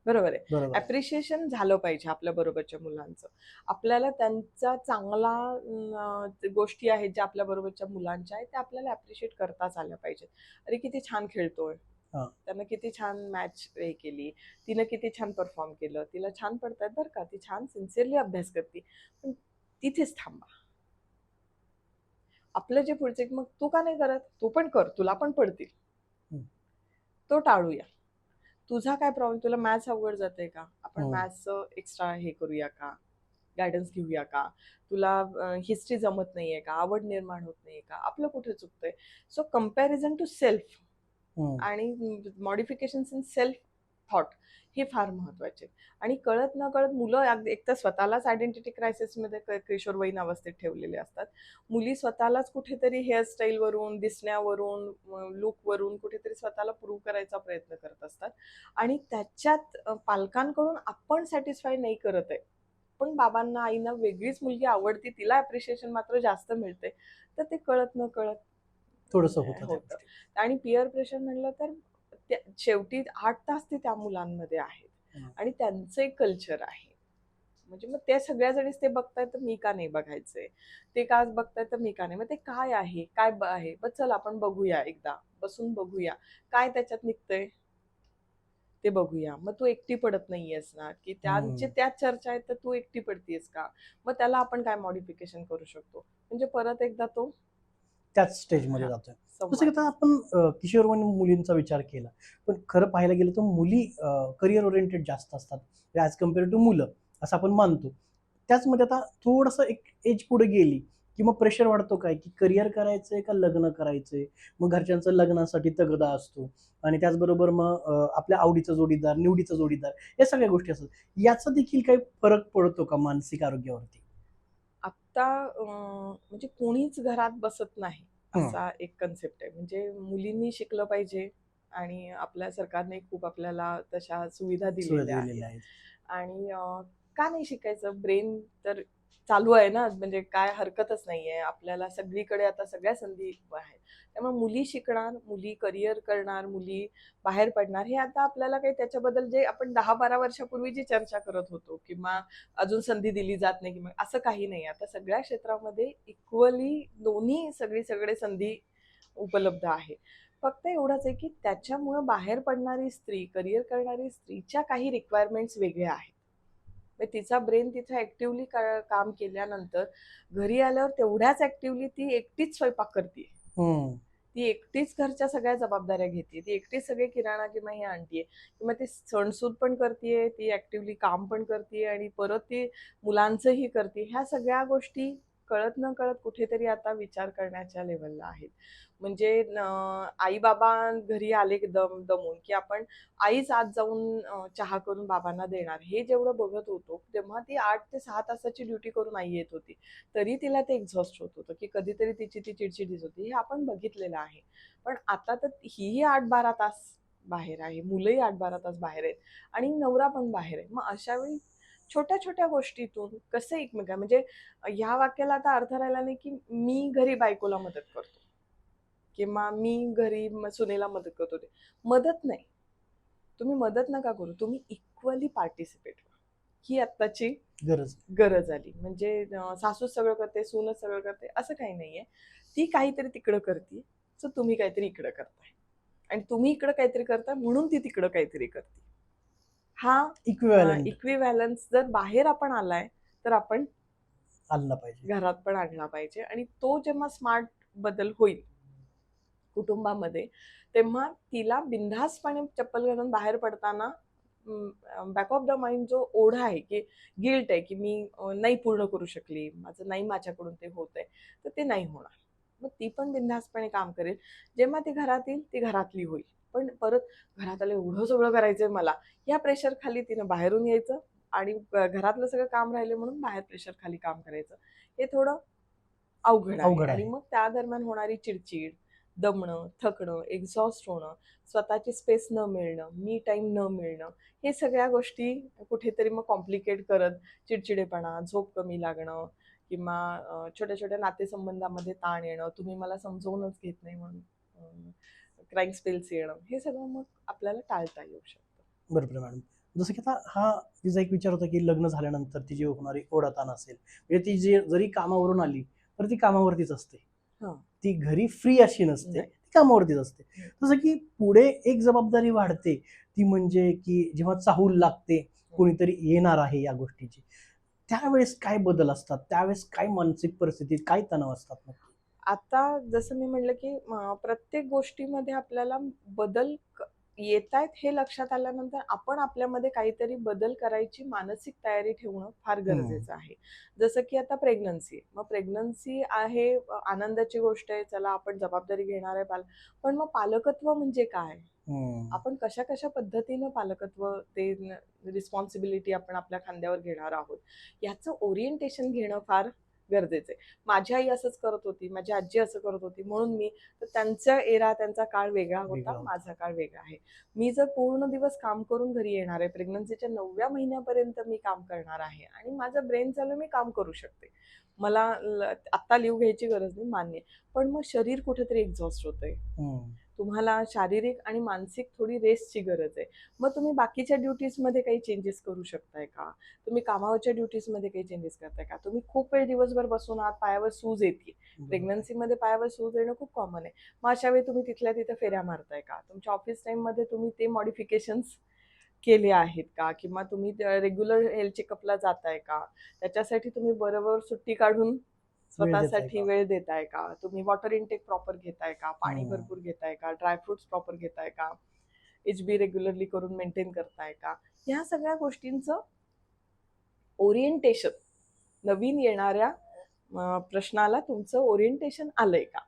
बरोबर आहे.
बरोबर आहे.
ॲप्रिशिएशन झालं पाहिजे आपल्या बरोबरच्या मुलांचं. आपल्याला त्यांचा चांगला गोष्टी आहेत ज्या आपल्या बरोबरच्या मुलांच्या आहेत, त्या आपल्याला ॲप्रिशिएट करताच आल्या पाहिजेत. अरे किती छान खेळतोय.
हां.
त्यानं किती छान मॅच हे केली. तिनं किती छान परफॉर्म केलं. तिला छान पडतायत बरं का. ती छान सिन्सिअरली अभ्यास करते. पण तिथेच थांबा. आपलं जे पुढचे मग तू का नाही करत? तू पण कर. तुला पण पडतील.
हं.
तो टाळूया. तुझा काय प्रॉब्लेम? तुला मॅथ्स अवघड जातंय का? आपण
हं.
मॅथ्सचं एक्स्ट्रा हे करूया का? गायडन्स घेऊया का, तुला हिस्ट्री जमत नाहीये का, आवड निर्माण होत नाहीये का, आपलं कुठे चुकतंय. सो कम्पॅरिझन टू सेल्फ
हम्म.
आणि मॉडिफिकेशन्स इन सेल्फ थॉट हे फार महत्वाचे. आणि कळत न कळत मुलं एक तर स्वतःलाच आयडेंटिटी क्रायसिसमध्ये किशोरवयीन अवस्थेत ठेवलेले असतात. मुली स्वतःलाच कुठेतरी हेअरस्टाईलवरून, दिसण्यावरून, लुकवरून कुठेतरी स्वतःला प्रूव्ह करायचा प्रयत्न करत असतात. आणि त्याच्यात पालकांकडून आपण सॅटिस्फाय नाही करत आहे, पण बाबांना आईना वेगळीच मुलगी आवडती, तिला अप्रिशिएशन मात्र जास्त मिळते, तर ते कळत न कळत
थोडंसं होतं त्या
होतं.
गोष्टी.
आणि पिअर प्रेशर म्हणलं तर शेवटी 8 तास ते त्या मुलांमध्ये आहेत
हम्म.
आणि त्यांचं एक कल्चर आहे. म्हणजे मग त्या सगळ्या जणीच ते बघतायत तर मी का नाही बघायचंय, ते का बघतायत तर मी का नाही, मग ते काय आहे, काय आहे, मग चल आपण बघूया, एकदा बसून बघूया काय त्याच्यात निघतंय ते बघूया. मग तू एकटी पडत नाहीयेस ना, की त्यांचे त्याच चर्चा आहेत तर तू एकटी पडतीयस का, मग त्याला आपण काय मॉडिफिकेशन करू शकतो, म्हणजे परत एकदा तो
त्याच स्टेजमध्ये
हा
जातोय. जसं की
संवाद.
आता आपण किशोरवयीन मुलींचा विचार केला, पण खरं पाहायला गेलं तर मुली करिअर ओरिएंटेड जास्त असतात ॲज कम्पेअर टू मुलं, असं आपण मानतो. त्याचमध्ये आता थोडंसं एक एज पुढे गेली की मग प्रेशर वाढतो काय, की करिअर करायचंय का लग्न करायचंय. मग घरच्यांचं लग्नासाठी तगदा असतो आणि त्याचबरोबर मग आपल्या आवडीचा जोडीदार, निवडीचा जोडीदार, या सगळ्या गोष्टी असतात. याचा देखील काही फरक पडतो का मानसिक आरोग्यावरती?
आत्ता म्हणजे कोणीच घरात बसत नाही
हं.
असा एक कन्सेप्ट आहे. म्हणजे मुलींनी शिकलं पाहिजे आणि आपल्या सरकारने खूप आपल्याला तशा सुविधा
सुविधा
दिलेल्या आहेत.
दिलेल्या आहेत.
आणि का नाही शिकायचं, ब्रेन तर चालू आहे ना, म्हणजे काय हरकतच नाहीये, आपल्याला सगळीकडे आता सगळ्या संधी आहेत. त्यामुळे मुली शिकणार, मुली करिअर करणार, मुली बाहेर पडणार, हे आता आपल्याला काही त्याच्याबद्दल जे आपण 10-12 वर्षापूर्वी जी चर्चा करत होतो किंवा अजून संधी दिली जात नाही किंवा असं काही नाही. आता सगळ्या क्षेत्रामध्ये इक्वली दोन्ही सगळे संधी उपलब्ध आहे. फक्त एवढंच आहे की त्याच्यामुळं बाहेर पडणारी स्त्री, करिअर करणारी स्त्रीच्या काही रिक्वायरमेंट्स वेगळ्या आहेत. म्हणजे तिचा ब्रेन तिथे ऍक्टिव्हली काम केल्यानंतर घरी आल्यावर तेवढ्याच ऍक्टिव्हली ती एकटीच स्वयंपाक करते,
हम्म.
ती एकटीच घरच्या सगळ्या जबाबदाऱ्या घेते, ती एकटीच सगळे किराणा किंवा हे आणतीये, किंवा ती सणसूद पण करते, ती ऍक्टिव्हली काम पण करते आणि परत ती मुलांचंही करते. ह्या सगळ्या गोष्टी कळत न कळत कुठेतरी आता विचार करण्याच्या लेवलला आहेत. म्हणजे आई बाबा घरी आले दमून की आपण आईच आज जाऊन चहा करून बाबांना देणार, हे जेवढं बघत होतो तेव्हा ती 8 ते 6 तासाची ड्युटी करून आई येत होती, तरी तिला ते एक्झॉस्ट होत होतं, की कधीतरी तिची ती चिडचिड दिसत होती, हे आपण बघितलेलं आहे. पण आता तर हीही 8-12 तास बाहेर आहे, मुलंही 8-12 तास बाहेर आहेत आणि नवरा पण बाहेर आहे. मग अशा वेळी छोट्या छोट्या गोष्टीतून कसं एकमेका म्हणजे ह्या वाक्याला आता अर्थ राहिला नाही की मी घरी बायकोला मदत करतो किंवा मी घरी सुनेला मदत करतो. ते मदत नाही, तुम्ही मदत नका करू, तुम्ही इक्वली पार्टिसिपेट व्हा. ही आत्ताची
गरज.
गरज आली. म्हणजे सासूच सगळं करते, सूनच सगळं करते असं काही नाहीये. ती काहीतरी तिकडं करते, तर तुम्ही काहीतरी इकडं करताय आणि तुम्ही इकडं काहीतरी करताय म्हणून ती तिकडं काहीतरी करते. हा
इक्विव्हॅलंट
इक्विव्हॅलन्स जर बाहेर आपण आलाय तर आपण
आणला पाहिजे.
घरात पण आणला पाहिजे. आणि तो जेव्हा स्मार्ट बदल होईल कुटुंबामध्ये, तेव्हा तिला बिनधास्तपणे चप्पल घालून बाहेर पडताना बॅक ऑफ द माइंड जो ओढा आहे, की गिल्ट आहे, की मी नाही पूर्ण करू शकली, माझं नाही माझ्याकडून ते होत आहे, तर ते नाही होणार. मग ती पण बिनधास्तपणे काम करेल. जेव्हा ती घरात येईल ती घरातली होईल. पण परत घरात आलं एवढं सगळं करायचंय मला, या प्रेशर खाली तिनं बाहेरून यायचं आणि घरातलं सगळं काम राहिले म्हणून बाहेर प्रेशर खाली काम करायचं, हे थोडं अवघड आहे.
अवघड
आणि
आहे.
मग त्या दरम्यान होणारी चिडचिड, दमणं, थकणं, एक्झॉस्ट होणं, स्वतःची स्पेस न मिळणं, मी टाईम न मिळणं, हे सगळ्या गोष्टी कुठेतरी मग कॉम्प्लिकेट करत चिडचिडेपणा, झोप कमी लागणं किंवा छोट्या छोट्या नातेसंबंधामध्ये ताण येणं, तुम्ही मला समजवूनच घेत नाही म्हणून क्राईम स्पेल्स येणं, हे सगळं मग आपल्याला टाळता येऊ शकतं.
बरोबर मॅडम. जसं की आता हा तिचा एक विचार होता की लग्न झाल्यानंतर तिची होणारी ओढाताण असेल, म्हणजे ती जरी कामावरून आली तर ती कामावरतीच असते,
हं.
ती घरी फ्री अशी नसते,
नाही.
ती कामावरतीच असते. जसं की पुढे एक जबाबदारी वाढते, ती म्हणजे की जेव्हा चाहूल लागते कोणीतरी येणार आहे या गोष्टीची, त्यावेळेस काय बदल असतात, त्यावेळेस काय मानसिक परिस्थितीत काय तणाव असतात
आता जसं मी म्हटलं की प्रत्येक गोष्टीमध्ये आपल्याला बदल येतायत हे लक्षात आल्यानंतर आपण आपल्यामध्ये काहीतरी बदल करायची मानसिक तयारी ठेवणं फार गरजेचं आहे. जसं की आता प्रेग्नन्सी आहे. मग प्रेग्नन्सी आहे, आनंदाची गोष्ट आहे. चला आपण जबाबदारी घेणार आहे पण मग पालकत्व म्हणजे काय? आपण कशा-कशा पद्धतीनं पालकत्व ते रिस्पॉन्सिबिलिटी आपण आपल्या खांद्यावर घेणार आहोत, याचं ओरिएंटेशन घेणं फार गरजेचं आहे. माझी आई असंच करत होती, माझी आजी असं करत होती म्हणून मी, तर त्यांचा एरा, त्यांचा काळ वेगळा
वेगळा
होता,
होता.
माझा काळ वेगळा आहे. मी जर पूर्ण दिवस काम करून घरी येणार आहे, प्रेग्नन्सीच्या 9व्या महिन्यापर्यंत मी काम करणार आहे आणि माझं ब्रेन चालू मी काम करू शकते. मला आत्ता लीव्ह घ्यायची गरज नाही, मान्य आहे. पण मग शरीर कुठेतरी एक्झॉस्ट होतंय. तुम्हाला शारीरिक आणि मानसिक थोडी रेस्टची गरज आहे. मग तुम्ही बाकीच्या ड्युटीजमध्ये काही चेंजेस करू शकताय का? तुम्ही कामावरच्या ड्युटीजमध्ये काही चेंजेस करताय का? तुम्ही खूप वेळ दिवसभर बसून आहात, पायावर सूज येते. प्रेग्नन्सीमध्ये पायावर सूज येणं खूप कॉमन आहे. मग अशा वेळी तुम्ही तिथल्या तिथं फेऱ्या मारताय का? तुमच्या ऑफिस टाईममध्ये तुम्ही ते मॉडिफिकेशन्स केले आहेत का? किंवा तुम्ही रेग्युलर हेल्थ चेकअपला जाताय का? त्याच्यासाठी तुम्ही बरोबर सुट्टी काढून
वेळ देताय
स्वतःसाठी
का?
वेळ देताय का? तुम्ही वॉटर इनटेक प्रॉपर घेताय का? पाणी भरपूर घेताय का? ड्रायफ्रुट्स प्रॉपर घेताय का? HB रेग्युलरली करून मेंटेन करताय का? ह्या सगळ्या गोष्टींचं ओरिएंटेशन, नवीन येणाऱ्या प्रश्नाला तुमचं ओरिएंटेशन आलंय का?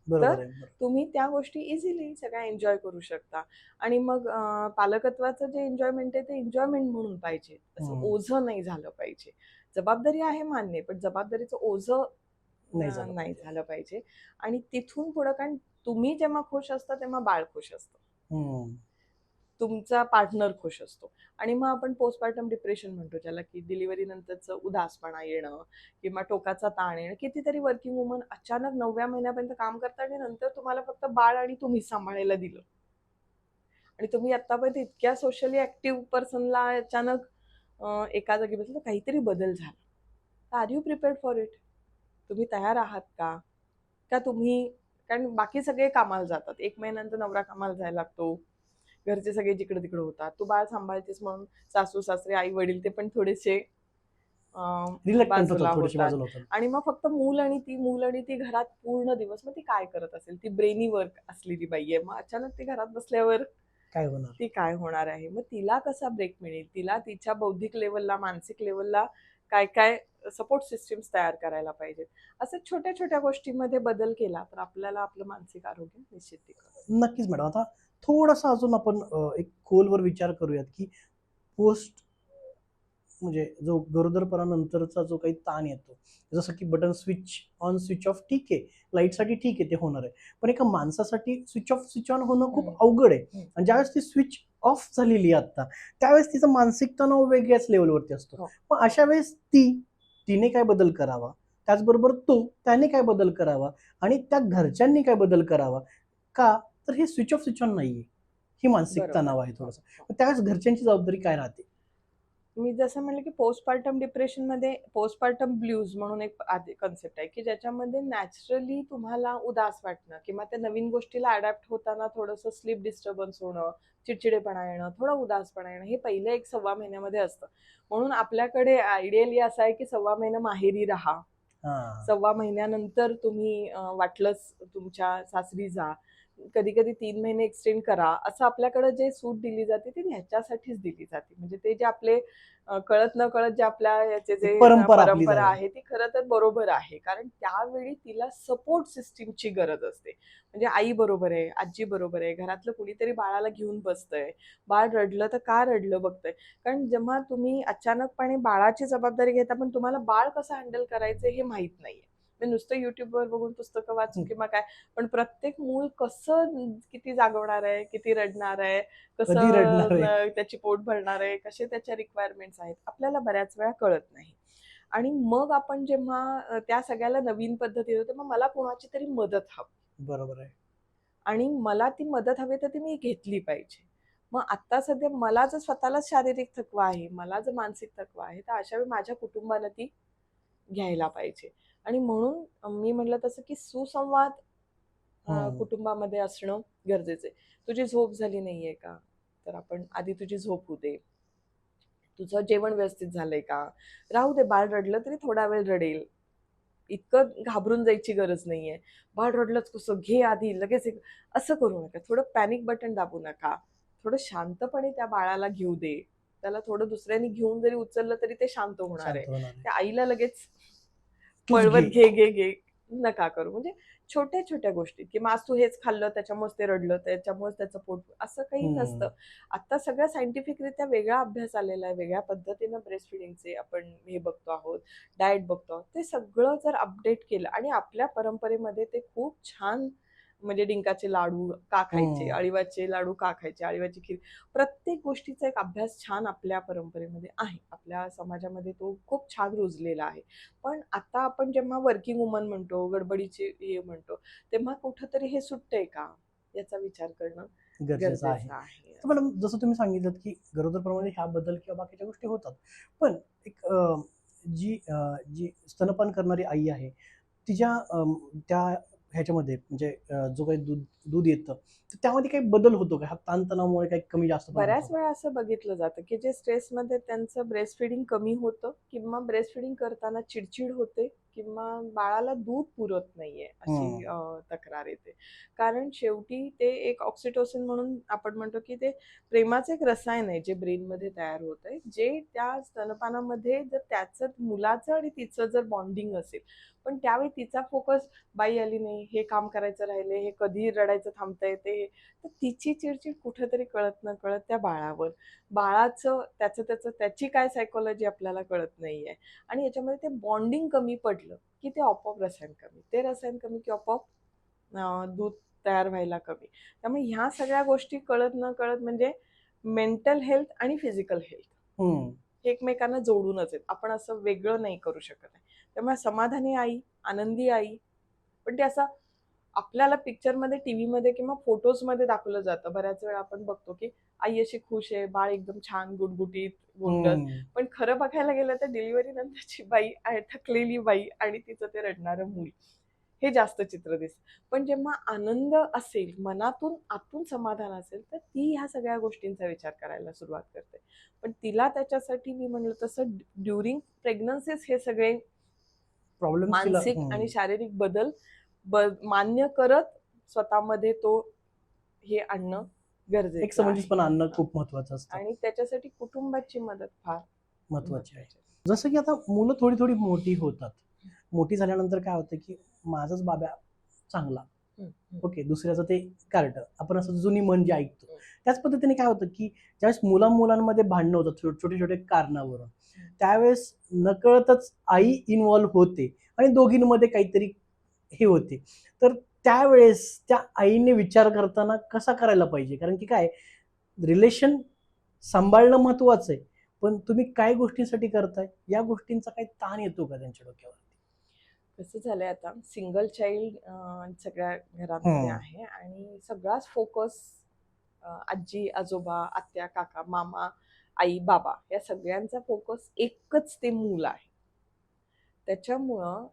बरोबर
तर
आहे.
तुम्ही त्या गोष्टी इझिली सगळ्या एन्जॉय करू शकता. आणि मग पालकत्वाचं जे एन्जॉयमेंट आहे ते एन्जॉयमेंट म्हणून पाहिजे. असं ओझं नाही झालं पाहिजे. जबाबदारी आहे मान्य, पण जबाबदारीचं ओझं
नाही झालं
नाही
पाहिजे.
झालं पाहिजे. आणि तिथून पुढं, कारण तुम्ही जेव्हा खुश असता तेव्हा बाळ खुश असतं. तुमचा पार्टनर खुश असतो. आणि मग आपण पोस्टपार्टम डिप्रेशन म्हणतो ज्याला, की डिलिव्हरी नंतरचं उदासपणा येणं किंवा टोकाचा ताण येणं. कितीतरी वर्किंग वुमन अचानक 9व्या महिन्यापर्यंत काम करतात आणि नंतर तुम्हाला फक्त बाळ आणि तुम्ही सांभाळायला दिलं. आणि तुम्ही आतापर्यंत इतक्या सोशली ऍक्टिव्ह पर्सनला अचानक एका जागी बसलं, तर काहीतरी बदल झाला. तर are you prepared for it? तुम्ही तयार आहात का? का तुम्ही, कारण बाकी सगळे कामाला जातात. 1 महिन्यानंतर नवरा कामाला जायला लागतो. घरचे सगळे जिकडे तिकडे होतात. तू बाळ सांभाळतेस म्हणून सासू सासरे आई वडील ते पण थोडेसे
रिलक्टंट
बाजूला
होतात, थोडेसे
होतात.
बाजूला होतात.
आणि मग फक्त मूल आणि ती घरात पूर्ण दिवस, मग ती काय करत असेल? ती ब्रेनी वर्क असलेली बाई आहे. मग अचानक ती घरात बसल्यावर
काय होणार?
ती काय होणार आहे? मग तिला कसा ब्रेक मिळेल? तिला तिच्या बौद्धिक लेवलला, मानसिक लेवलला काय काय सपोर्ट सिस्टीम्स तयार करायला पाहिजेत. असं छोट्या छोट्या गोष्टींमध्ये बदल केला तर आपल्याला आपलं मानसिक आरोग्य निश्चित टिकतं.
नक्कीच मॅडम. आता थोडासा अजून आपण एक खोलवर विचार करूयात, की पोस्ट म्हणजे जो गरोदरपणानंतरचा जो काही ताण येतो, जसं की button switch on switch off ठीक आहे, लाईटसाठी ठीक आहे ते होणार आहे. पण एका माणसासाठी स्विच ऑफ स्विच ऑन होणं खूप अवघड आहे. आणि ज्यावेळेस ती स्विच ऑफ झालेली आहे आता, त्यावेळेस तिचा मानसिक तणाव वेगळ्याच लेवलवरती असतो.
हो.
मग अशा वेळेस तिने काय बदल करावा, त्याचबरोबर त्याने काय बदल करावा आणि त्या घरच्यांनी काय बदल करावा? का तर हे स्विच ऑफ स्विच ऑन नाहीये, ही मानसिक
बरोबर.
तणाव आहे
हो,
थोडासा.
हो.
मग त्यावेळेस घरच्यांची जबाबदारी काय राहते?
मी जसं म्हणलं, की पोस्टपार्टम डिप्रेशनमध्ये पोस्टपार्टम ब्ल्यूज म्हणून एक आधी कन्सेप्ट आहे, की ज्याच्यामध्ये नॅचरली तुम्हाला उदास वाटणं किंवा त्या नवीन गोष्टीला अडॅप्ट होताना थोडंसं स्लीप डिस्टर्बन्स होणं, चिडचिडेपणा येणं, थोडा उदासपणा येणं, हे पहिले 1-1.25 महिन्यामध्ये असतं. म्हणून आपल्याकडे आयडियली असं आहे, की 1.25 महिना माहेरी राहा. 1.25 महिन्यानंतर तुम्ही वाटलंच तुमच्या सासरी जा. कधी-कधी 3 महिने एक्सटेंड करा. असं आपल्याकडे जे सूट दिली जाते ती ह्याच्यासाठीच दिली जाते. म्हणजे ते जे आपले कळत नकळत जे आपल्या याचे जे
परंपरा आपली
परंपरा
झाली.
आहे ती खरं तर बरोबर आहे. कारण त्यावेळी तिला सपोर्ट सिस्टीमची गरज असते. म्हणजे आई बरोबर आहे, आजी बरोबर आहे, घरातलं कुणीतरी बाळाला घेऊन बसतंय. बाळ रडलं तर का रडलं बघतंय. कारण जेव्हा तुम्ही अचानकपणे बाळाची जबाबदारी घेता पण तुम्हाला बाळ कसं हँडल करायचं हे माहीत नाहीये. म्हणजे नुसतं YouTubeवर बघून पुस्तकं वाचून किंवा काय, पण प्रत्येक मूल कसं किती जागवणार आहे, किती रडणार आहे,
कधी रडणार आहे?
कसं त्याची पोट भरणार आहे, कसे त्याच्या रिक्वायरमेंट्स आहेत, आपल्याला बऱ्याच वेळा कळत नाही. आणि मग आपण जेव्हा त्या सगळ्याला नवीन पद्धती होते, मग मला कोणाची तरी मदत हवी.
बरोबर आहे.
आणि मला ती मदत हवी तर ती मी घेतली पाहिजे. मग आता सध्या मला जर स्वतःलाच शारीरिक थकवा आहे, मला जर मानसिक थकवा आहे, तर अशा वेळी माझ्या कुटुंबानं ती घ्यायला पाहिजे. आणि म्हणून मी म्हटलं तसं, की सुसंवाद कुटुंबामध्ये असणं गरजेचं आहे. तुझी झोप झाली नाहीये का? तर आपण आधी तुझी झोप होऊ दे. तुझं जेवण व्यवस्थित झालंय का? राहू दे, बाळ रडलं तरी थोडा वेळ रडेल. इतकं घाबरून जायची गरज नाहीये. बाळ रडलंच कसं, घे आधी लगेच असं करू नका. थोडं पॅनिक बटन दाबू नका. थोडं शांतपणे त्या बाळाला घेऊ दे. त्याला थोडं दुसऱ्यांनी घेऊन जरी उचललं तरी ते शांत होणार आहे.
शांत होणार आहे.
त्या आईला लगेच
तूच
पळवत
घे.
घे नका करू. म्हणजे छोट्या छोट्या गोष्टी की मग आज तू हेच खाल्लं त्याच्यामुळेच ते रडलं, त्याच्यामुळेच त्याचं पोट, असं काही नसतं. आता सगळं सायंटिफिकरित्या वेगळा अभ्यास आलेला आहे. वेगळ्या पद्धतीनं ब्रेस्ट फिडिंगचे आपण हे बघतो आहोत, डाएट बघतो आहोत. ते सगळं जर अपडेट केलं आणि आपल्या परंपरेमध्ये ते खूप छान, म्हणजे डिंकाचे लाडू का खायचे, अळीवाचे लाडू का खायचे, अळीवाची खीर, प्रत्येक गोष्टीचा एक अभ्यास छान आपल्या परंपरेमध्ये आहे. आपल्या समाजामध्ये तो खूप छान रुजलेला आहे. पण आता आपण जेव्हा वर्किंग वुमन म्हणतो, गडबडीचे हे म्हणतो, तेव्हा कुठंतरी हे सुटतंय का याचा विचार करणं
गरजेचं आहे.
गरजेचं आहे.
तर मॅडम, जसं तुम्ही सांगितलं की गरोदरप्रमाणे ह्या बदल किंवा बाकीच्या गोष्टी होतात, पण एक जी स्तनपान करणारी आई आहे, तिच्या त्या ह्याच्यामध्ये म्हणजे जो काही दूध दूध येतं, तर त्यामध्ये काही बदल होतो का? ह्या ताणतणावामुळे काही कमी जास्त प्रमाणात
बऱ्याच
होतं?
वेळा असं बघितलं जातं की जे स्ट्रेसमध्ये त्यांचं ब्रेस्ट फिडिंग कमी होतं किंवा ब्रेस्ट फिडिंग करताना चिडचिड होते किंवा बाळाला दूध पुरत नाहीये अशी तक्रार येते. कारण शेवटी ते एक ऑक्सिटोसिन म्हणून आपण म्हणतो की ते प्रेमाचं एक रसायन आहे जे ब्रेनमध्ये तयार होत आहे, जे त्या स्तनपानामध्ये जर त्याचं मुलाचं आणि तिचं जर बॉन्डिंग असेल, पण त्यावेळी तिचा फोकस बाई आली नाही, हे काम करायचं राहिले, हे कधी रडायचं थांबतंय, ते तर तिची चिडचिड कुठेतरी कळत न कळत त्या बाळावर, बाळाचं त्याची काय सायकोलॉजी आपल्याला कळत नाहीये. आणि याच्यामध्ये ते बॉन्डिंग कमी पडलं की ते आपोआप रसायन कमी, ते रसायन कमी की आपोआप दूध तयार व्हायला कमी. त्यामुळे ह्या सगळ्या गोष्टी कळत न कळत म्हणजे मेंटल हेल्थ आणि फिजिकल हेल्थ हे एकमेकांना जोडूनच आहेत. आपण असं वेगळं नाही करू शकत आहे. त्यामुळे समाधानी आई, आनंदी आई, पण ते असं आपल्याला पिक्चरमध्ये, टीव्हीमध्ये किंवा फोटोजमध्ये दाखवलं जातं. बऱ्याच वेळा आपण बघतो की आई अशी खुश आहे, बाळ एकदम छान गुटगुटीत, गोंडस. पण खरं बघायला गेलं तर डिलिव्हरी नंतरची बाई आहे, थकलेली बाई आणि तिचं ते रडणारं मूल, हे जास्त चित्र दिसतं. पण जेव्हा आनंद असेल, मनातून आतून समाधान असेल, तर ती ह्या सगळ्या गोष्टींचा विचार करायला सुरुवात करते. पण तिला त्याच्यासाठी मी म्हणलं तसं ड्युरिंग प्रेग्नन्सीज हे सगळे
प्रॉब्लेम
मानसिक आणि शारीरिक बदल मान्य करत स्वतःमध्ये तो हे आणणं
एक
गरजेचं
समंजसपणा
आहे.
आणणं खूप महत्वाचं असतं.
आणि त्याच्यासाठी कुटुंबाची मदत फार
महत्वाची आहे.
महत्त्वाची आहे.
जसं की आता मुलं थोडी थोडी मोठी होतात. मोठी झाल्यानंतर काय होतं की माझाच बाब्या चांगला, ओके, दुसऱ्याचं ते कार्ट, आपण असं जुनी म्हण जी ऐकतो. त्याच पद्धतीने काय होतं की ज्यावेळेस मुलांमध्ये भांडणं होतात छोटे छोटे कारणावरून, त्यावेळेस नकळतच आई इन्व्हॉल्व्ह होते आणि दोघींमध्ये काहीतरी हे होते. तर त्यावेळेस त्या आईने विचार करताना कसा करायला पाहिजे? कारण की काय, रिलेशन सांभाळणं महत्वाचं आहे, पण तुम्ही काय गोष्टींसाठी करताय, या गोष्टींचा काही ताण येतो का त्यांच्या डोक्यावर?
कसं झालंय आता सिंगल चाइल्ड सगळ्या घरांमध्ये आहे आणि सगळाच फोकस आजी, आजोबा, आत्या, काका, मामा, आई, बाबा या सगळ्यांचा फोकस एकच ते मूल आहे. त्याच्यामुळं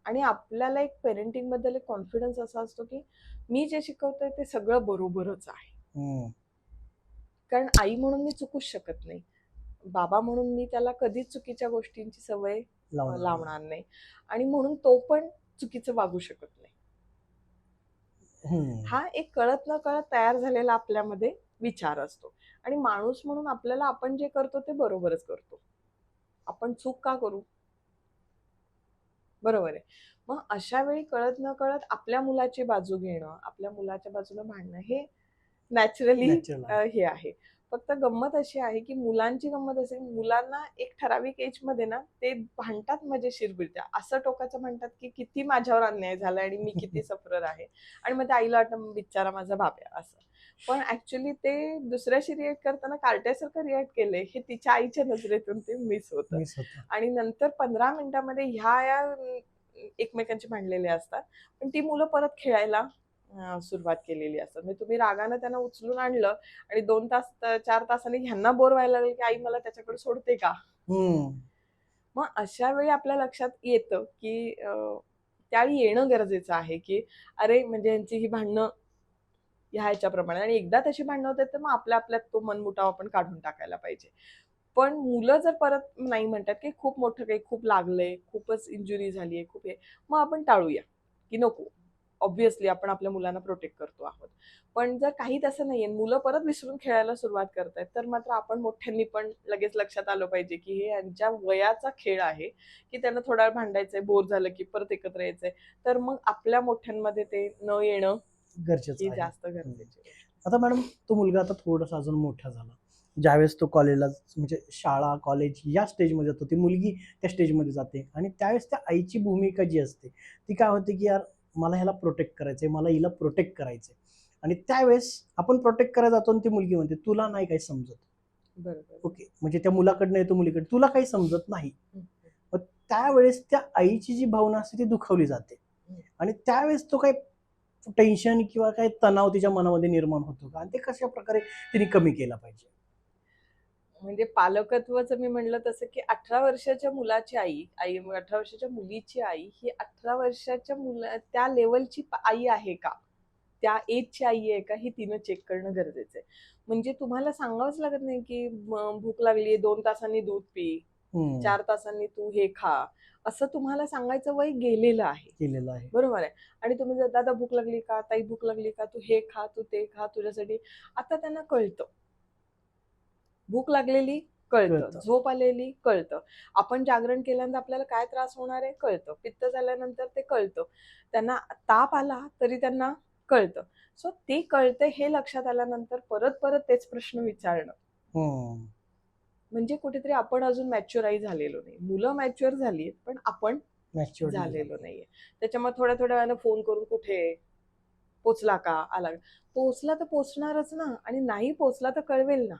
आणि आपल्याला एक पेरेंटिंग बद्दल एक कॉन्फिडन्स असा असतो की मी जे शिकवतोय ते सगळं बरोबरच आहे. कारण आई म्हणून मी चुकूच शकत नाही, बाबा म्हणून मी त्याला कधीच चुकीच्या गोष्टींची सवय लावणार नाही आणि म्हणून तो पण चुकीचं वागू शकत नाही. हा एक कळत न कळत तयार झालेला आपल्यामध्ये विचार असतो आणि माणूस म्हणून आपल्याला आपण जे करतो ते बरोबरच करतो. आपण चूक का करू? बरोबर आहे. मग अशा वेळी कळत न कळत आपल्या मुलाची बाजू घेणं, आपल्या मुलाच्या बाजूने भांडणं हे नॅचरली हे आहे. फक्त गंमत अशी आहे की मुलांची गंमत असेल, मुलांना एक ठराविक एजमध्ये ना ते भांडतात मजेशीररित्या. असं टोकाचं म्हणतात की किती माझ्यावर अन्याय झाला आणि मी किती सफरर आहे. आणि मग त्या आईला वाटतं बिचारा माझा बाब्या असं. पण ऍक्च्युली ते दुसऱ्याशी रिएक्ट करताना कार्ट्यासारखं रिएक्ट केलंय हे तिच्या आईच्या नजरेतून ते मिस होतं. आणि नंतर 15 मिनिटांमध्ये ह्या एकमेकांचे भांडलेले असतात. पण ती मुलं परत खेळायला सुरुवात केलेली असतात. म्हणजे तुम्ही रागानं त्यांना उचलून आणलं आणि 2 तास 4 तासांनी ह्यांना बोर व्हायला लागलं की आई मला त्याच्याकडे सोडते का? मग अशा वेळी आपल्या लक्षात येतं की त्यावेळी येणं गरजेचं आहे की अरे म्हणजे यांची ही भांडणं ह्याच्याप्रमाणे, आणि एकदा तशी भांडणं होतात तर मग आपल्या आपल्यात तो मनमुटाव आपण काढून टाकायला पाहिजे. पण मुलं जर परत नाही म्हणतात की खूप मोठं काही खूप लागलंय, खूपच इंजुरी झाली आहे, खूप हे, मग आपण टाळूया, की नको. ऑब्व्हियसली आपण आपल्या मुलांना प्रोटेक्ट करतो आहोत. पण जर काही तसं नाहीये, मुलं परत विसरून खेळायला सुरुवात करतायत, तर मात्र आपण मोठ्यांनी पण लगेच लक्षात आलं पाहिजे, की हे यांच्या वयाचा खेळ आहे, की त्यांना थोडा वेळ भांडायचंय, बोर झालं की परत एकत्र यायचंय. तर मग आपल्या मोठ्यांमध्ये ते न येणं
गरजेचं
ही
आहे.
जास्त गरजेची गोष्ट.
आता मॅडम, तो मुलगा आता थोडासा अजून मोठा झाला, ज्यावेळेस तो कॉलेजला म्हणजे शाळा कॉलेज या स्टेजमध्ये जातो, ती मुलगी त्या स्टेजमध्ये जाते आणि त्यावेळेस त्या आईची भूमिका जी असते ती काय होते, की यार मला ह्याला प्रोटेक्ट करायचंय, मला हिला प्रोटेक्ट करायचंय. आणि त्यावेळेस आपण प्रोटेक्ट करायला जातो आणि ती मुलगी म्हणते तुला नाही काही समजत.
बरोबर.
ओके, म्हणजे त्या मुलाकडनं येतो मुलीकडे, तुला काही समजत नाही.
हं,
मग त्यावेळेस त्या आईची जी भावना असते ती दुखावली जाते. आणि त्यावेळेस तो काही टेन्शन किंवा काही तणाव तिच्या मनामध्ये निर्माण होतो का, आणि ते कशा प्रकारे तिने कमी केला पाहिजे?
म्हणजे पालकत्वाचं मी म्हणलं तसं, की 18 वर्षाच्या मुलाची आई, 18 वर्षाच्या मुलीची आई ही 18 वर्षाच्या त्या लेव्हलची आई आहे का? त्या एजची आई आहे का? हे तिनं चेक करणं गरजेचं आहे. म्हणजे तुम्हाला सांगावंच लागत नाही, की भूक लागली 2 तासांनी दूध पी, 4 तासांनी तू हे खा. असं तुम्हाला सांगायचं वय गेलेलं आहे.
केलेलं आहे.
बरोबर आहे. आणि तुम्ही जर दादा भूक लागली का? ताई भूक लागली का? तू हे खा, तू ते खा, तुझ्यासाठी आता त्यांना कळतं. भूक लागलेली कळतं,
कळतं.
झोप आलेली कळतं. आपण जागरण केल्यानंतर आपल्याला काय त्रास होणार आहे कळतं. पित्त झाल्यानंतर ते कळतं. त्यांना ताप आला तरी त्यांना कळतं. सो ते कळतं हे लक्षात आल्यानंतर परत परत तेच प्रश्न विचारणं. म्हणजे कुठेतरी आपण अजून मॅच्युअराईज झालेलो नाही. मुलं मॅच्युअर झाली आहेत, पण आपण
मॅच्युअर्ड
झालेलो नाहीये. त्याच्यामुळे थोड्या थोड्या वेळानं फोन करून कुठे आहे? पोचला का? आला का? पोचला तर पोचणारच ना, आणि नाही पोचला तर कळवेल ना.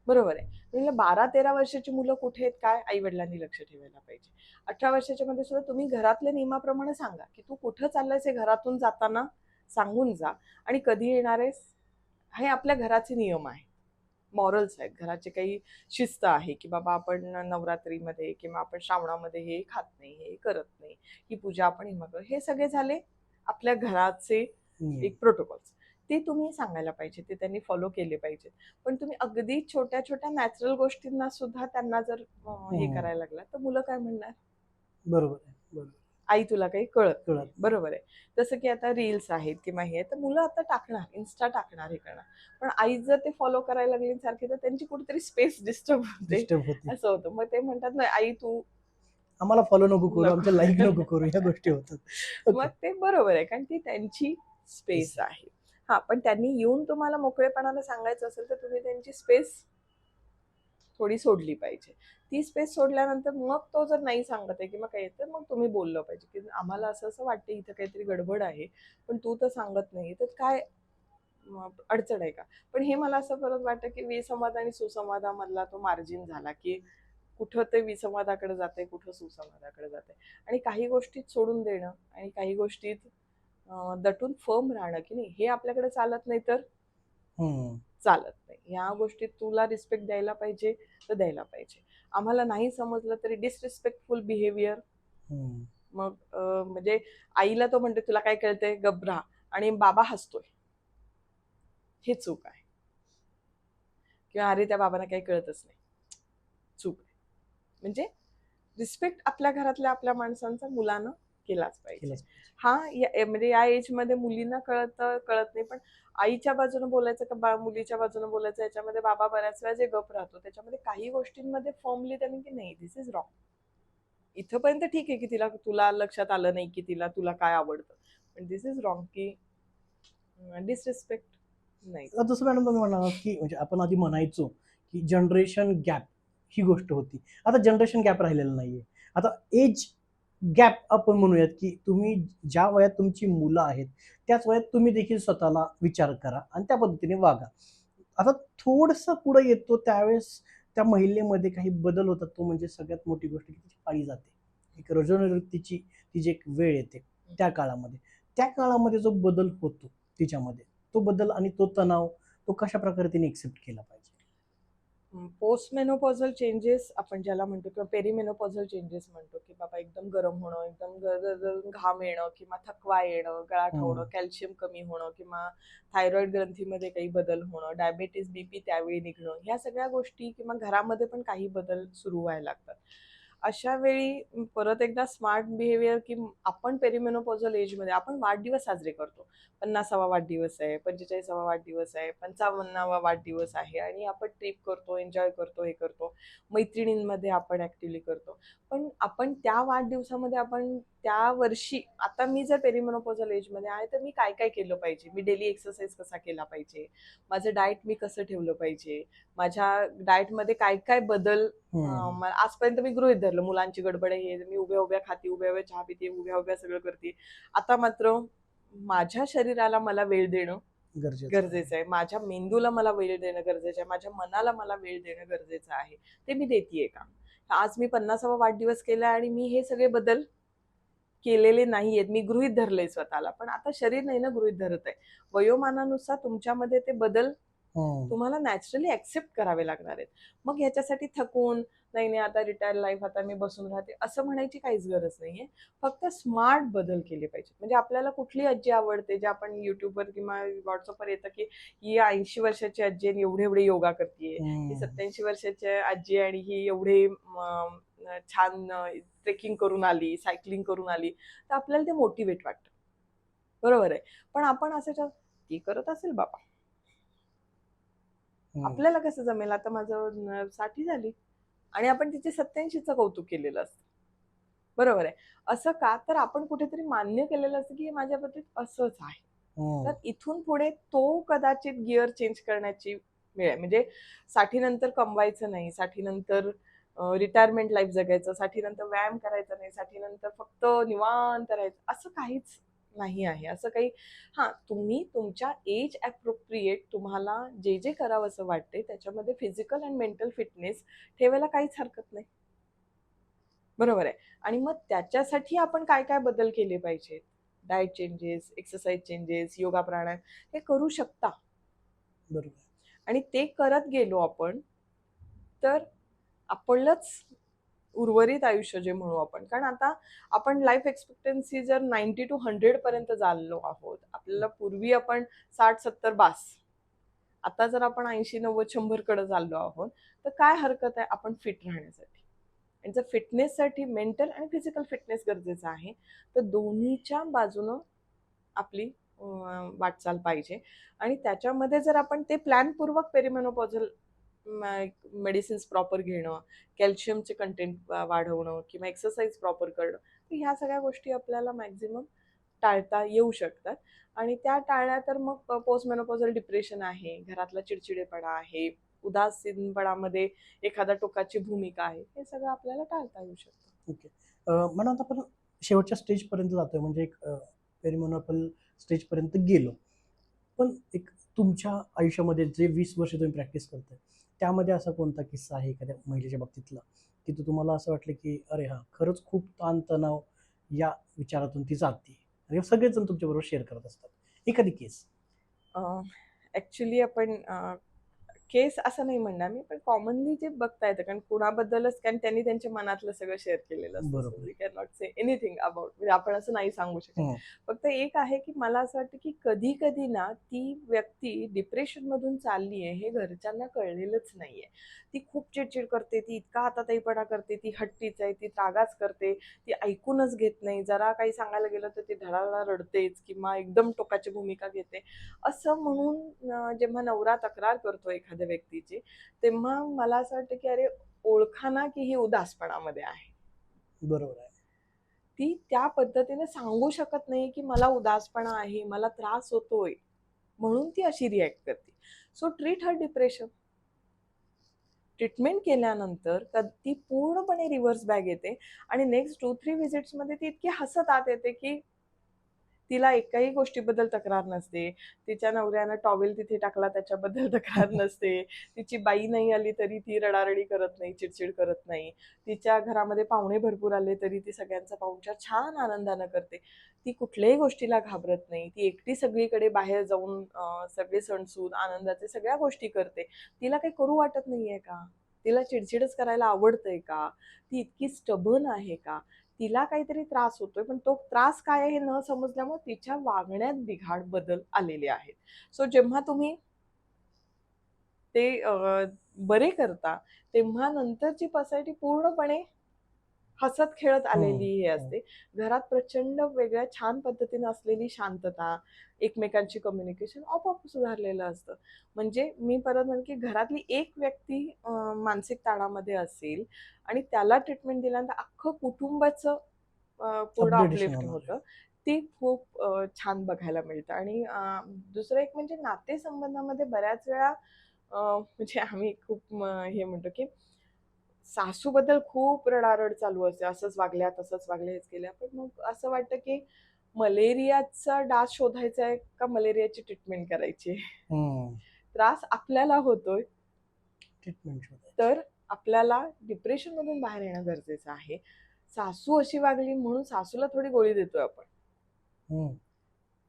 बरोबर आहे. म्हणजे 12-13 वर्षाची मुलं कुठे आहेत काय आई-वडिलांनी लक्ष ठेवायला पाहिजे. 18 वर्षाच्या मध्ये सुद्धा तुम्ही घरातल्या नियमाप्रमाणे सांगा, की तू कुठं चाललायस हे घरातून जाताना सांगून जा, आणि कधी येणार आहेस हे आपल्या घराचे नियम आहेत. मॉरल्स आहेत. घराचे काही शिस्त आहे, की बाबा आपण नवरात्रीमध्ये किंवा आपण श्रावणामध्ये हे खात नाही, हे करत नाही, ही पूजा आपण हे सगळे झाले आपल्या घराचे एक प्रोटोकॉल्स. ते तुम्ही सांगायला पाहिजे, ते त्यांनी फॉलो केले पाहिजेत. पण तुम्ही अगदी छोट्या छोट्या नॅचरल गोष्टींना सुद्धा त्यांना जर हे करायला लागला तर मुलं काय म्हणणार?
बरोबर आहे. बरोबर.
आई तुला काही कळत
कळत
नाही. बरोबर आहे. जसं की आता रील्स आहेत किंवा हे तर मुलं आता टाकणार, इन्स्टा टाकणार, हे करणार. पण आई जर ते फॉलो करायला लागली सारखी तर त्यांची कुठेतरी स्पेस डिस्टर्ब होते.
डिस्टर्ब होते.
असं होतं. मग ते म्हणतात ना, आई तू
आम्हाला फॉलो नको करू,
नको.
आमच्या लाईक नको करू, ह्या गोष्टी होतात.
मग ते बरोबर आहे, कारण ती त्यांची स्पेस आहे. हा, पण त्यांनी येऊन तुम्हाला मोकळेपणाने सांगायचं असेल तर तुम्ही त्यांची स्पेस थोडी सोडली पाहिजे. ती स्पेस सोडल्यानंतर मग तो जर नाही सांगत आहे किंवा काही, तर मग तुम्ही बोललं पाहिजे, की आम्हाला असं असं वाटतं इथं काहीतरी गडबड आहे, पण तू तर सांगत नाही, तर काय अडचण आहे का? पण हे मला असं परत वाटतं, की विसंवाद आणि सुसंवादामधला तो मार्जिन झाला, की कुठं ते विसंवादाकडे जाते, कुठं सुसंवादाकडे जाते. आणि काही गोष्टीत सोडून देणं आणि काही गोष्टीत दटून फर्म राहणं, की नाही हे आपल्याकडे चालत नाही तर चालत नाही. ह्या गोष्टीत तुला रिस्पेक्ट द्यायला पाहिजे तर द्यायला पाहिजे. आम्हाला नाही समजलं तरी डिसरिस्पेक्टफुल बिहेवियर, मग म्हणजे आईला तो म्हणते तुला काय कळतंय गप्प राहा, आणि बाबा हसतोय, हे चूक आहे. किंवा अरे त्या बाबांना काही कळतच नाही, चूक आहे. म्हणजे रिस्पेक्ट आपल्या घरातल्या आपल्या माणसांचा मुलानं केलाच पाहिजे. हा, म्हणजे या एज मध्ये मुलींना कळत नाही, पण आईच्या बाजूने बोलायचं का मुलीच्या बाजूने बोलायचं, याच्यामध्ये बाबा बऱ्याच वेळा जे गप राहतो, त्याच्यामध्ये काही गोष्टींमध्ये फर्मली त्यांनी की नाही दिस इज रॉंग. इथपर्यंत ठीक आहे की तुला लक्षात आलं नाही की तुला काय आवडतं, पण दिस इज रॉंग, की डिसरिस्पेक्ट नाही.
जसं मॅडम तुम्ही म्हणालात, की म्हणजे आपण आधी म्हणायचो की जनरेशन गॅप ही गोष्ट होती. आता जनरेशन गॅप राहिलेला नाहीये. आता एज गॅप आपण म्हणूयात, की तुम्ही ज्या वयात तुमची मुलं आहेत त्याच वयात तुम्ही देखील स्वतःला विचार करा आणि त्या पद्धतीने वागा. आता थोडंसं पुढे येतो त्यावेळेस त्या महिलेमध्ये काही बदल होतात. तो म्हणजे सगळ्यात मोठी गोष्ट, की तिची पाळी जाते. एक रजोनिवृत्तीची ती जी एक वेळ येते त्या काळामध्ये. त्या काळामध्ये जो बदल होतो तिच्यामध्ये, तो बदल आणि तो तणाव तो कशा प्रकारे तिने एक्सेप्ट केला पाहिजे?
पोस्ट मेनोपॉझल चेंजेस आपण ज्याला म्हणतो किंवा पेरिमेनोपॉझल चेंजेस म्हणतो, की बाबा एकदम गरम होणं, एकदम गरगरून घाम येणं किंवा थकवा येणं, गळाट होणं, कॅल्शियम कमी होणं किंवा थायरॉइड ग्रंथीमध्ये काही बदल होणं, डायबेटीस बीपी त्यावेळी निघणं, ह्या सगळ्या गोष्टी किंवा घरामध्ये पण काही बदल सुरू व्हायला लागतात. अशा वेळी परत एकदा स्मार्ट बिहेवियर, की आपण पेरिमेनोपॉझल एजमध्ये आपण वाढदिवस साजरे करतो. 50वा वाढदिवस आहे, 45वा वाढदिवस आहे, 55वा वाढदिवस आहे आणि आपण ट्रिप करतो, एन्जॉय करतो, हे करतो. मैत्रिणींमध्ये आपण ॲक्टिव्हली करतो. पण आपण त्या वाढदिवसामध्ये आपण त्या वर्षी, आता मी जर पेरिमेनोपॉझल एजमध्ये आहे, तर मी काय काय केलं पाहिजे? मी डेली एक्सरसाइज कसा केला पाहिजे? माझं डाएट मी कसं ठेवलं पाहिजे? माझ्या डाएटमध्ये काय काय बदल आजपर्यंत मी गृहीत धरलं, मुलांची गडबड आहे, हे मी उभ्या उभ्या खाते, उभ्या उभ्या चहा पिते, उभ्या उभ्या सगळं करते. आता मात्र माझ्या शरीराला मला वेळ देणं गरजेचं आहे, माझ्या मेंदूला मला वेळ देणं गरजेचं आहे, माझ्या मनाला मला वेळ देणं गरजेचं आहे. ते मी देतीये का? आज मी 50वा वाढदिवस केला आणि मी हे सगळे बदल केलेले नाहीयेत, मी गृहीत धरलंय स्वतःला. पण आता शरीर नाही ना गृहीत धरत आहे. वयोमानानुसार तुमच्यामध्ये ते बदल तुम्हाला नॅचरली ऍक्सेप्ट करावे लागणार आहेत. मग ह्याच्यासाठी थकून नाही नाही आता रिटायर लाईफ, आता मी बसून राहते, असं म्हणायची काहीच गरज नाहीये. फक्त स्मार्ट बदल केले पाहिजे. म्हणजे आपल्याला कुठली आजी आवडते, जे आपण युट्यूबवर किंवा व्हॉट्सअपवर येतं, की ही 80 वर्षाची आजी आणि एवढे एवढे योगा करते, ही 87 वर्षाची आजी आणि ही एवढे छान ट्रेकिंग करून आली, सायकलिंग करून आली, तर आपल्याला ते मोटिवेट वाटतं. बरोबर आहे. पण आपण असं ती करत असेल बाबा, आपल्याला कसं जमेल? आता माझं 60 झाली आणि आपण तिचे 87चं कौतुक केलेलं असतं. बरोबर आहे. असं का? तर आपण कुठेतरी मान्य केलेलं असतं, की हे माझ्या बाबतीत असंच आहे. तर इथून पुढे तो कदाचित गिअर चेंज करण्याची वेळ आहे. म्हणजे 60 नंतर कमवायचं नाही, 60 नंतर रिटायरमेंट लाईफ जगायचं, 60 नंतर व्यायाम करायचा नाही, 60 नंतर फक्त निवांत राहायचं, असं काहीच नाही आहे. असं काही, हां, तुम्ही तुमच्या एज ॲप्रोप्रिएट तुम्हाला जे जे करावंसं वाटते त्याच्यामध्ये फिजिकल अँड मेंटल फिटनेस ठेवायला काहीच हरकत नाही. बरोबर आहे. आणि मग त्याच्यासाठी आपण काय काय बदल केले पाहिजेत? Diet changes, exercise changes, yoga pranayama हे करू शकता.
बरोबर.
आणि ते करत गेलो आपण, तर आपलंच उर्वरित आयुष्य जे म्हणू आपण, कारण आता आपण लाईफ एक्सपेक्टन्सी जर 90 to 100 पर्यंत चाललो आहोत. आपल्याला पूर्वी आपण 60-70 बास. आता जर आपण 80-90-100 कडे चाललो आहोत, तर काय हरकत आहे आपण फिट राहण्यासाठी? आणि जर फिटनेससाठी मेंटल आणि फिजिकल फिटनेस गरजेचं आहे, तर दोन्हीच्या बाजूनं आपली वाटचाल पाहिजे. आणि त्याच्यामध्ये जर आपण ते प्लॅनपूर्वक पेरिमेनोपॉझल मेडिसिन्स प्रॉपर घेणं, कॅल्शियमचे कंटेंट वाढवणं किंवा एक्सरसाइज प्रॉपर करणं, तर ह्या सगळ्या गोष्टी आपल्याला मॅक्झिमम टाळता येऊ शकतात. आणि त्या टाळल्या तर मग पोस्ट मेनोपॉझल डिप्रेशन आहे, घरातला चिडचिडेपणा आहे, उदासीनपणामध्ये एखाद्या टोकाची भूमिका आहे, हे सगळं आपल्याला टाळता येऊ शकतं.
ओके. म्हणून आता आपण शेवटच्या स्टेजपर्यंत जातोय, म्हणजे एक पेरिमेनोपॉझल स्टेजपर्यंत गेलो. पण एक तुमच्या आयुष्यामध्ये जे 20 वर्ष तुम्ही प्रॅक्टिस करताय, त्यामध्ये असा कोणता किस्सा आहे एखाद्या महिलेच्या बाबतीतला, की तो तुम्हाला असं वाटलं, की अरे हां, खरंच खूप ताणतणाव या विचारातून ती जाते आणि सगळेच जण तुमच्याबरोबर शेअर करत असतात. एखादी केस?
ॲक्च्युली आपण केस असं नाही म्हणणार मी, पण कॉमनली जे बघता येतं, कारण कुणाबद्दलच, कारण त्यांनी त्यांच्या मनातलं सगळं शेअर केलेलं असतं.
बरोबर.
We can not say anything about, म्हणजे आपण असं नाही सांगू शकत. फक्त एक आहे, की मला असं वाटतं, की कधी कधी ना ती व्यक्ती डिप्रेशन मधून चालली आहे हे घरच्यांना कळलेलंच नाहीये. ती खूप चिडचिड करते, ती इतका हाताताईपणा करते, ती हट्टीच आहे, ती रागाच करते, ती ऐकूनच घेत नाही, जरा काही सांगायला गेलं तर ती धडाधडा रडतेच किंवा एकदम टोकाची भूमिका घेते. असं म्हणून जेव्हा नवरा तक्रार करतो एखाद्या व्यक्तीची, तेव्हा मला असं वाटतं, की अरे ओळखा ना, की ही उदासपणामध्ये आहे.
बरोबर आहे.
ती त्या पद्धतीने सांगू शकत नाही, की मला उदासपणा आहे, मला त्रास होतोय, म्हणून ती अशी रिॲक्ट करते. So treat her depression. Treatment केल्यानंतर ती पूर्णपणे रिव्हर्स बॅक येते आणि नेक्स्ट 2-3 व्हिजिट्समध्ये ती इतकी हसत आत येते, की तिला एकाही गोष्टीबद्दल तक्रार नसते. तिच्या नवऱ्यानं टॉवेल तिथे टाकला त्याच्याबद्दल तक्रार नसते. तिची बाई नाही आली तरी ती रडारडी करत नाही, चिडचिड करत नाही. तिच्या घरामध्ये पाहुणे भरपूर आले तरी ती सगळ्यांचा पाहुणचार छान आनंदानं करते. ती कुठल्याही गोष्टीला घाबरत नाही. ती एकटी सगळीकडे बाहेर जाऊन सगळे सणसूद आनंदाचे सगळ्या गोष्टी करते. तिला काही करू वाटत नाहीये का? तिला चिडचिडच करायला आवडतंय का? ती इतकी स्टबर्न आहे का? तिला काहीतरी त्रास होतोय, पण तो त्रास काय आहे हे न समजल्यामुळे तिच्या वागण्यात बिघाड बदल आलेले आहेत. सो जेव्हा तुम्ही ते बरे करता, तेव्हा नंतरची पर्सनॅलिटी पूर्णपणे हसत खेळत आलेली हे असते. घरात प्रचंड वेगळ्या छान पद्धतीने असलेली शांतता, एकमेकांची कम्युनिकेशन आपोआप सुधारलेलं असतं. म्हणजे मी परत म्हणेन की घरातली एक व्यक्ती मानसिक ताणामध्ये असेल आणि त्याला ट्रीटमेंट दिल्यानंतर अख्खं कुटुंबाचं पूर्ण
अपग्रेडेशन
अपलिफ्ट
होणार आहे.
होतं. ते खूप छान बघायला मिळतं. आणि दुसरं एक म्हणजे नातेसंबंधामध्ये बऱ्याच वेळा म्हणजे आम्ही खूप हे म्हणतो की सासूबद्दल खूप रडारड चालू असते, असंच वागल्या तसंच वागल्या हेच केल्या. पण मग असं वाटतं की मलेरियाचा डास शोधायचा आहे का मलेरियाची ट्रीटमेंट करायची आहे? त्रास आपल्याला होतोय
ट्रीटमेंट शोधायची.
तर आपल्याला डिप्रेशन मधून बाहेर येणं गरजेचं आहे. सासू अशी वागली म्हणून सासूला थोडी गोळी देतोय आपण.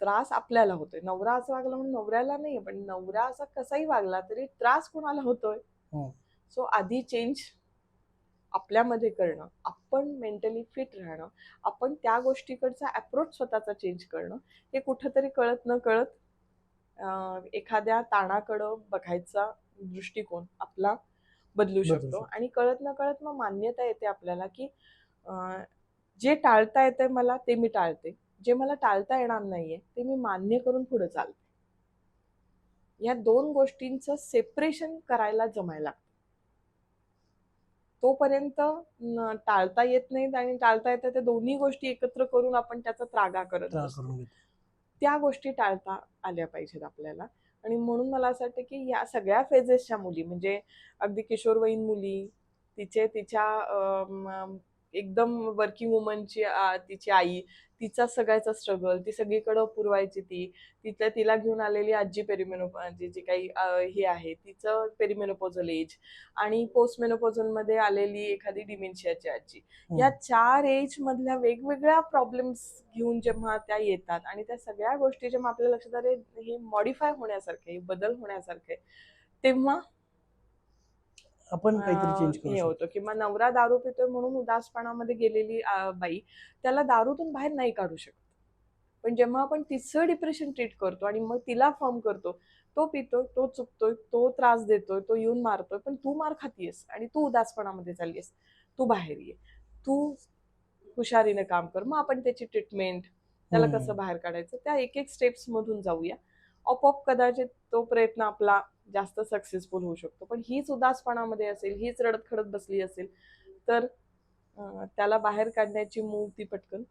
त्रास आपल्याला होतोय. नवरा असं वागला म्हणून नवऱ्याला नाही, पण नवरा असा कसाही वागला तरी त्रास कोणाला होतोय? सो आधी चेंज आपल्यामध्ये करणं, आपण मेंटली फिट राहणं, आपण त्या गोष्टीकडचा अप्रोच स्वतःचा चेंज करणं, हे कुठंतरी कळत न कळत एखाद्या ताणाकडं बघायचा दृष्टिकोन आपला बदलू शकतो. आणि कळत न कळत मग मान्यता येते आपल्याला की जे टाळता येतंय मला ते मी टाळते, जे मला टाळता येणार नाहीये ते मी मान्य करून पुढे चालते. या दोन गोष्टींचं सेपरेशन करायला जमायला लागतं. तोपर्यंत टाळता येत नाहीत आणि टाळता येतं त्या दोन्ही गोष्टी एकत्र करून आपण त्याचा त्रागा करत असतो. त्या गोष्टी टाळता आल्या पाहिजेत आपल्याला. आणि म्हणून मला असं वाटतं की या सगळ्या फेजेसच्या मुली म्हणजे अगदी किशोरवयीन मुली, तिच्या एकदम वर्किंग वुमनची तिची आई, तिचा सगळ्याचा स्ट्रगल, ती सगळीकडं पुरवायची तिला घेऊन आलेली आजी जी काही हे आहे तिचं पेरिमेनोपॉझल एज आणि पोस्ट मेनोपॉझल मध्ये आलेली एखादी डिमेन्शियाची आजी, या 4 एज मधल्या वेगवेगळ्या प्रॉब्लेम्स घेऊन जेव्हा त्या येतात आणि त्या सगळ्या गोष्टी जेव्हा आपल्या लक्षात आले हे मॉडिफाय होण्यासारखे, बदल सारखे, तेव्हा
आपण काहीतरी चेंज करू
हे
शकतो.
होतं. किंवा नवरा दारू पितोय म्हणून उदासपणामध्ये गेलेली बाई त्याला दारूतून बाहेर नाही काढू शकत. पण जेव्हा आपण तिचं डिप्रेशन ट्रीट करतो आणि मग तिला फर्म करतो, तो पितोय, तो चुकतोय, तो त्रास देतोय, तो येऊन मारतोय, पण तू मार खातीयस आणि तू उदासपणामध्ये चाललीयस, तू बाहेर ये, तू हुशारीने काम कर. मग आपण त्याची ट्रीटमेंट, त्याला कसं बाहेर काढायचं, त्या एक एक स्टेप्स मधून जाऊया. आपोआप कदाचित तो प्रयत्न आपला जास्त सक्सेसफुल होऊ शकतो. पण हीच उदासपणामध्ये असेल, हीच रडत खडत बसली असेल तर त्याला बाहेर काढण्याची मूव ती पटकन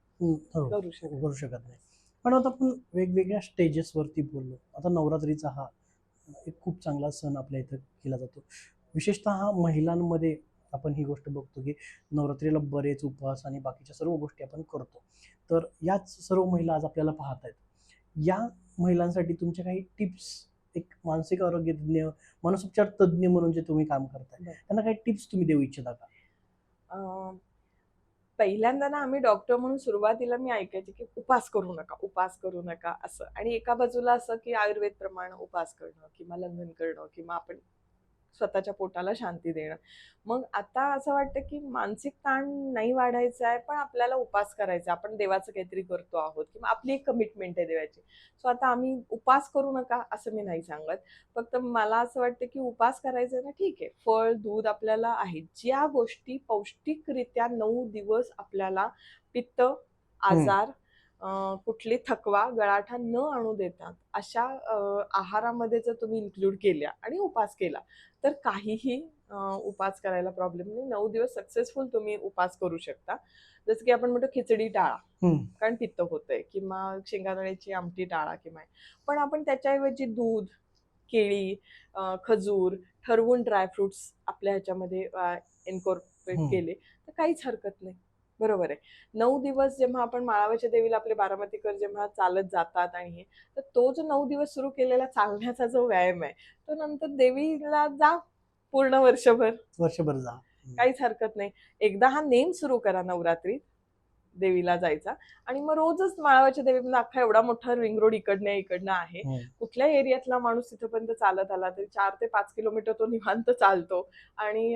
करू शकत
नाही. पण आता आपण वेगवेगळ्या स्टेजेसवरती बोललो. आता नवरात्रीचा हा एक खूप चांगला सण आपल्या इथं केला जातो. विशेषतः महिलांमध्ये आपण ही गोष्ट बघतो की नवरात्रीला बरेच उपवास आणि बाकीच्या सर्व गोष्टी आपण करतो. तर याच सर्व महिला आज आपल्याला पाहत आहेत. या महिलांसाठी तुमच्या काही टिप्स, एक मानसिक आरोग्य तज्ञ, मानसोपचार तज्ञ म्हणून जे तुम्ही काम करताय, त्यांना काही टिप्स तुम्ही देऊ इच्छिता का?
पहिल्यांदा ना आम्ही डॉक्टर म्हणून सुरुवातीला मी ऐकायचे की उपास करू नका असं. आणि एका बाजूला असं की आयुर्वेद प्रमाणे उपास करणं किंवा लंघन करणं किंवा आपण स्वतःच्या पोटाला शांती देणं. मग आता असं वाटतं की मानसिक ताण नाही वाढायचा आहे, पण आपल्याला उपास करायचा, आपण देवाचं काहीतरी करतो आहोत किंवा आपली एक कमिटमेंट आहे देवाची. सो आता आम्ही उपास करू नका असं मी नाही सांगत. फक्त मला असं वाटतं की उपास करायचा ना, ठीक आहे, फळ दूध आपल्याला आहे, ज्या गोष्टी पौष्टिकरित्या 9 दिवस आपल्याला पित्त, आजार, कुठली थकवा, गळाठा न आणू देतात अशा आहारामध्ये जर तुम्ही इन्क्लूड केल्या आणि उपास केला तर काहीही उपास करायला प्रॉब्लेम नाही. 9 दिवस सक्सेसफुल तुम्ही उपास करू शकता. जसं की आपण म्हणतो खिचडी टाळा कारण पित्त होतंय, किंवा शेंगादाण्याची आमटी टाळा किंवा, पण आपण त्याच्याऐवजी दूध, केळी, खजूर, ठरवून ड्रायफ्रुट्स आपल्या ह्याच्यामध्ये इन्कॉर्पोरेट केले तर काहीच हरकत नाही. बरोबर आहे. 9 दिवस जेव्हा आपण माळावरच्या देवीला आपले बारामतीकर जेव्हा चालत जातात आणि हे, तर तो जो 9 दिवस सुरू केलेला चालण्याचा जो व्यायाम आहे, तो नंतर देवीला जा पूर्ण वर्षभर.
वर्षभर जा.
काहीच हरकत नाही. एकदा हा नेम सुरू करा नवरात्रीत देवीला जायचा आणि मग रोजच माळावरच्या देवीला अख्खा एवढा मोठा रिंग रोड इकडनं आहे.
हम्म.
कुठल्या एरियातला माणूस तिथपर्यंत चालत आला तरी 4 ते 5 किलोमीटर तो निवांत चालतो आणि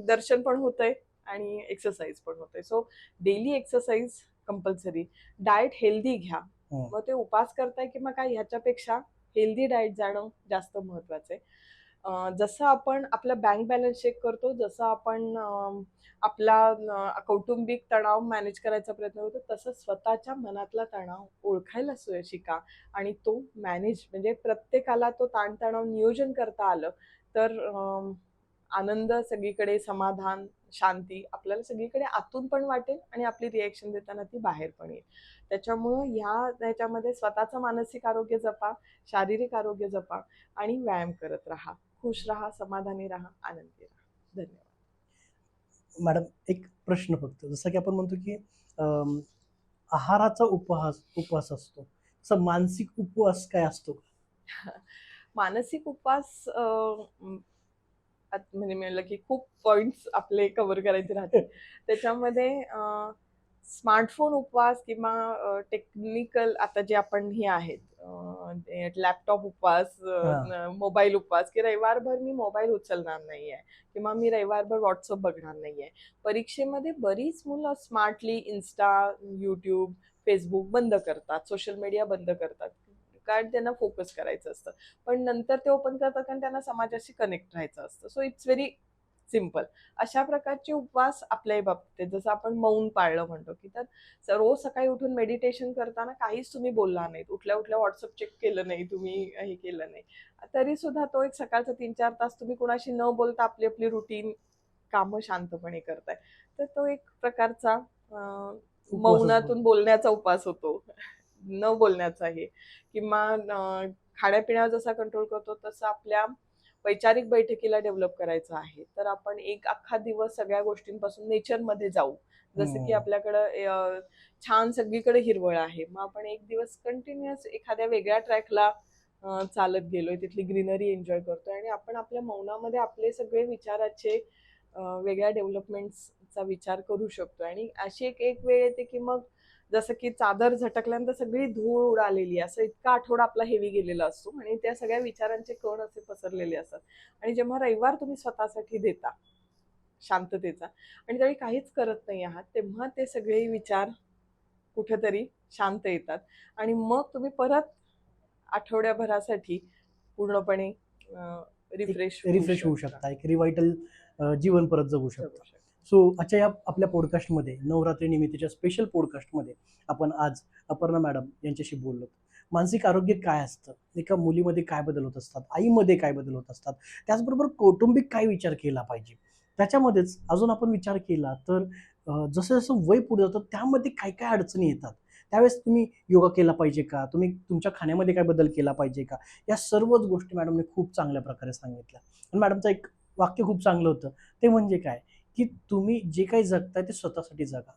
दर्शन पण होतंय आणि एक्सरसाइज पण होते. So daily exercise compulsory. Diet healthy घ्या. मग ते उपास करताय किंवा काय ह्याच्यापेक्षा हेल्दी डाएट जाणं जास्त महत्वाचं आहे. जसं आपण आपला बँक बॅलन्स चेक करतो, जसं आपण आपला कौटुंबिक तणाव मॅनेज करायचा प्रयत्न करतो, तसं स्वतःच्या मनातला तणाव ओळखायला शिका आणि तो मॅनेज म्हणजे प्रत्येकाला तो ताणतणाव नियोजन करता आलं तर आनंद सगळीकडे, समाधान, शांती आपल्याला सगळीकडे आतून पण वाटेल आणि आपली रिएक्शन देताना ती बाहेर पण येईल. त्याच्यामुळं ह्याच्यामध्ये स्वतःचं मानसिक आरोग्य जपा, शारीरिक आरोग्य जपा आणि व्यायाम करत राहा. खुश राहा, समाधानी राहा, आनंदी राहा. धन्यवाद.
मॅडम एक प्रश्न फक्त, जसं की आपण म्हणतो की आहाराचा उपवास असतो, तसं मानसिक उपवास काय असतो?
मानसिक उपवास म्हणजे म्हणलं की खूप पॉइंट्स आपले कव्हर करायचे राहतात. त्याच्यामध्ये स्मार्टफोन उपवास किंवा टेक्निकल आता जे आपण हे आहेत लॅपटॉप उपवास, मोबाईल उपवास, की रविवारभर मी मोबाईल उचलणार नाहीये किंवा मी रविवारभर व्हॉट्सअप बघणार नाहीये. परीक्षेमध्ये बरीच मुलं स्मार्टली इन्स्टा, युट्यूब, फेसबुक बंद करतात, सोशल मीडिया बंद करतात, कारण त्यांना फोकस करायचं असतं. पण नंतर ते ओपन करतात कारण त्यांना समाजाशी कनेक्ट राहायचं असतं. So it's very simple. अशा प्रकारचे उपवास आपल्याही बाबतीत आहेत. जसं आपण मौन पाळलं म्हणतो, की तर रोज सकाळी उठून मेडिटेशन करताना काहीच तुम्ही बोलला नाहीत. उठल्या व्हॉट्सअप चेक केलं नाही, तुम्ही हे केलं नाही. तरी सुद्धा तो एक सकाळचा 3-4 तास तुम्ही कुणाशी न बोलता आपली आपली रुटीन कामं शांतपणे करताय. तर तो एक प्रकारचा मौनातून बोलण्याचा उपवास होतो. न बोलण्याचा हे किंवा खाण्यापिण्यावर जसा कंट्रोल करतो तसं आपल्या वैचारिक बैठकीला डेव्हलप करायचं आहे. तर आपण एक अख्खा दिवस सगळ्या गोष्टींपासून नेचरमध्ये जाऊ. जसं की आपल्याकडं छान सगळीकडे हिरवळ आहे. मग आपण एक दिवस कंटिन्युअस एखाद्या वेगळ्या ट्रॅकला चालत गेलोय, तिथली ग्रीनरी एन्जॉय करतोय आणि आपण आपल्या मौनामध्ये आपले सगळे विचाराचे वेगळ्या डेव्हलपमेंट्सचा विचार करू शकतो. आणि अशी एक वेळ येते की मग जसं की चादर झटकल्यानंतर सगळी धूळ उडालेली असं इतका आठवडा आपला हेवी गेलेला असतो आणि त्या सगळ्या विचारांचे कण असे पसरलेले असतात. आणि जेव्हा रविवार तुम्ही स्वतःसाठी देता शांततेचा आणि त्यावेळी काहीच करत नाही आहात, तेव्हा ते सगळे विचार कुठेतरी शांत येतात आणि मग तुम्ही परत आठवड्याभरासाठी पूर्णपणे रिफ्रेश
होऊ शकता, एक रिवायटल जीवन परत जगू शकता. सो आजच्या या आपल्या पॉडकास्टमध्ये, नवरात्री निमित्तच्या स्पेशल पॉडकास्टमध्ये आपण आज अपर्णा मॅडम यांच्याशी बोललो. मानसिक आरोग्य काय असतं, एका मुलीमध्ये काय बदल होत असतात, आईमध्ये काय बदल होत असतात, त्याचबरोबर कौटुंबिक काय विचार केला पाहिजे. त्याच्यामध्येच अजून आपण विचार केला तर जसं जसं वय पुढे जातं त्यामध्ये काय काय अडचणी येतात, त्यावेळेस तुम्ही योगा केला पाहिजे का, तुम्ही तुमच्या खाण्यामध्ये काय बदल केला पाहिजे का, या सर्वच गोष्टी मॅडमने खूप चांगल्या प्रकारे सांगितल्या. आणि मॅडमचं एक वाक्य खूप चांगलं होतं, ते म्हणजे काय, की तुम्ही जे काही जगताय ते स्वतःसाठी जगा,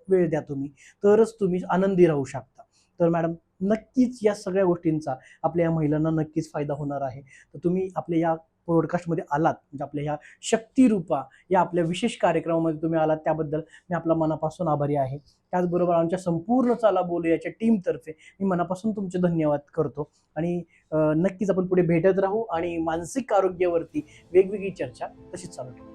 वेळ द्या तुम्ही, तरच तुम्ही आनंदी राहू शकता. तर मॅडम नक्कीच या सगळ्या गोष्टींचा आपल्या या महिलांना नक्कीच फायदा होणार आहे. तर तुम्ही आपल्या या पॉडकास्टमध्ये आलात, म्हणजे आपल्या ह्या शक्तिरूपा या आपल्या विशेष कार्यक्रमामध्ये तुम्ही आलात, त्याबद्दल मी आपला मनापासून आभारी आहे. त्याचबरोबर आमच्या संपूर्ण चला बोलूयाच्या टीमतर्फे मी मनापासून तुमचे धन्यवाद करतो. आणि नक्कीच आपण पुढे भेटत राहू आणि मानसिक आरोग्यावरती वेगवेगळी चर्चा तशीच चालू ठेवू.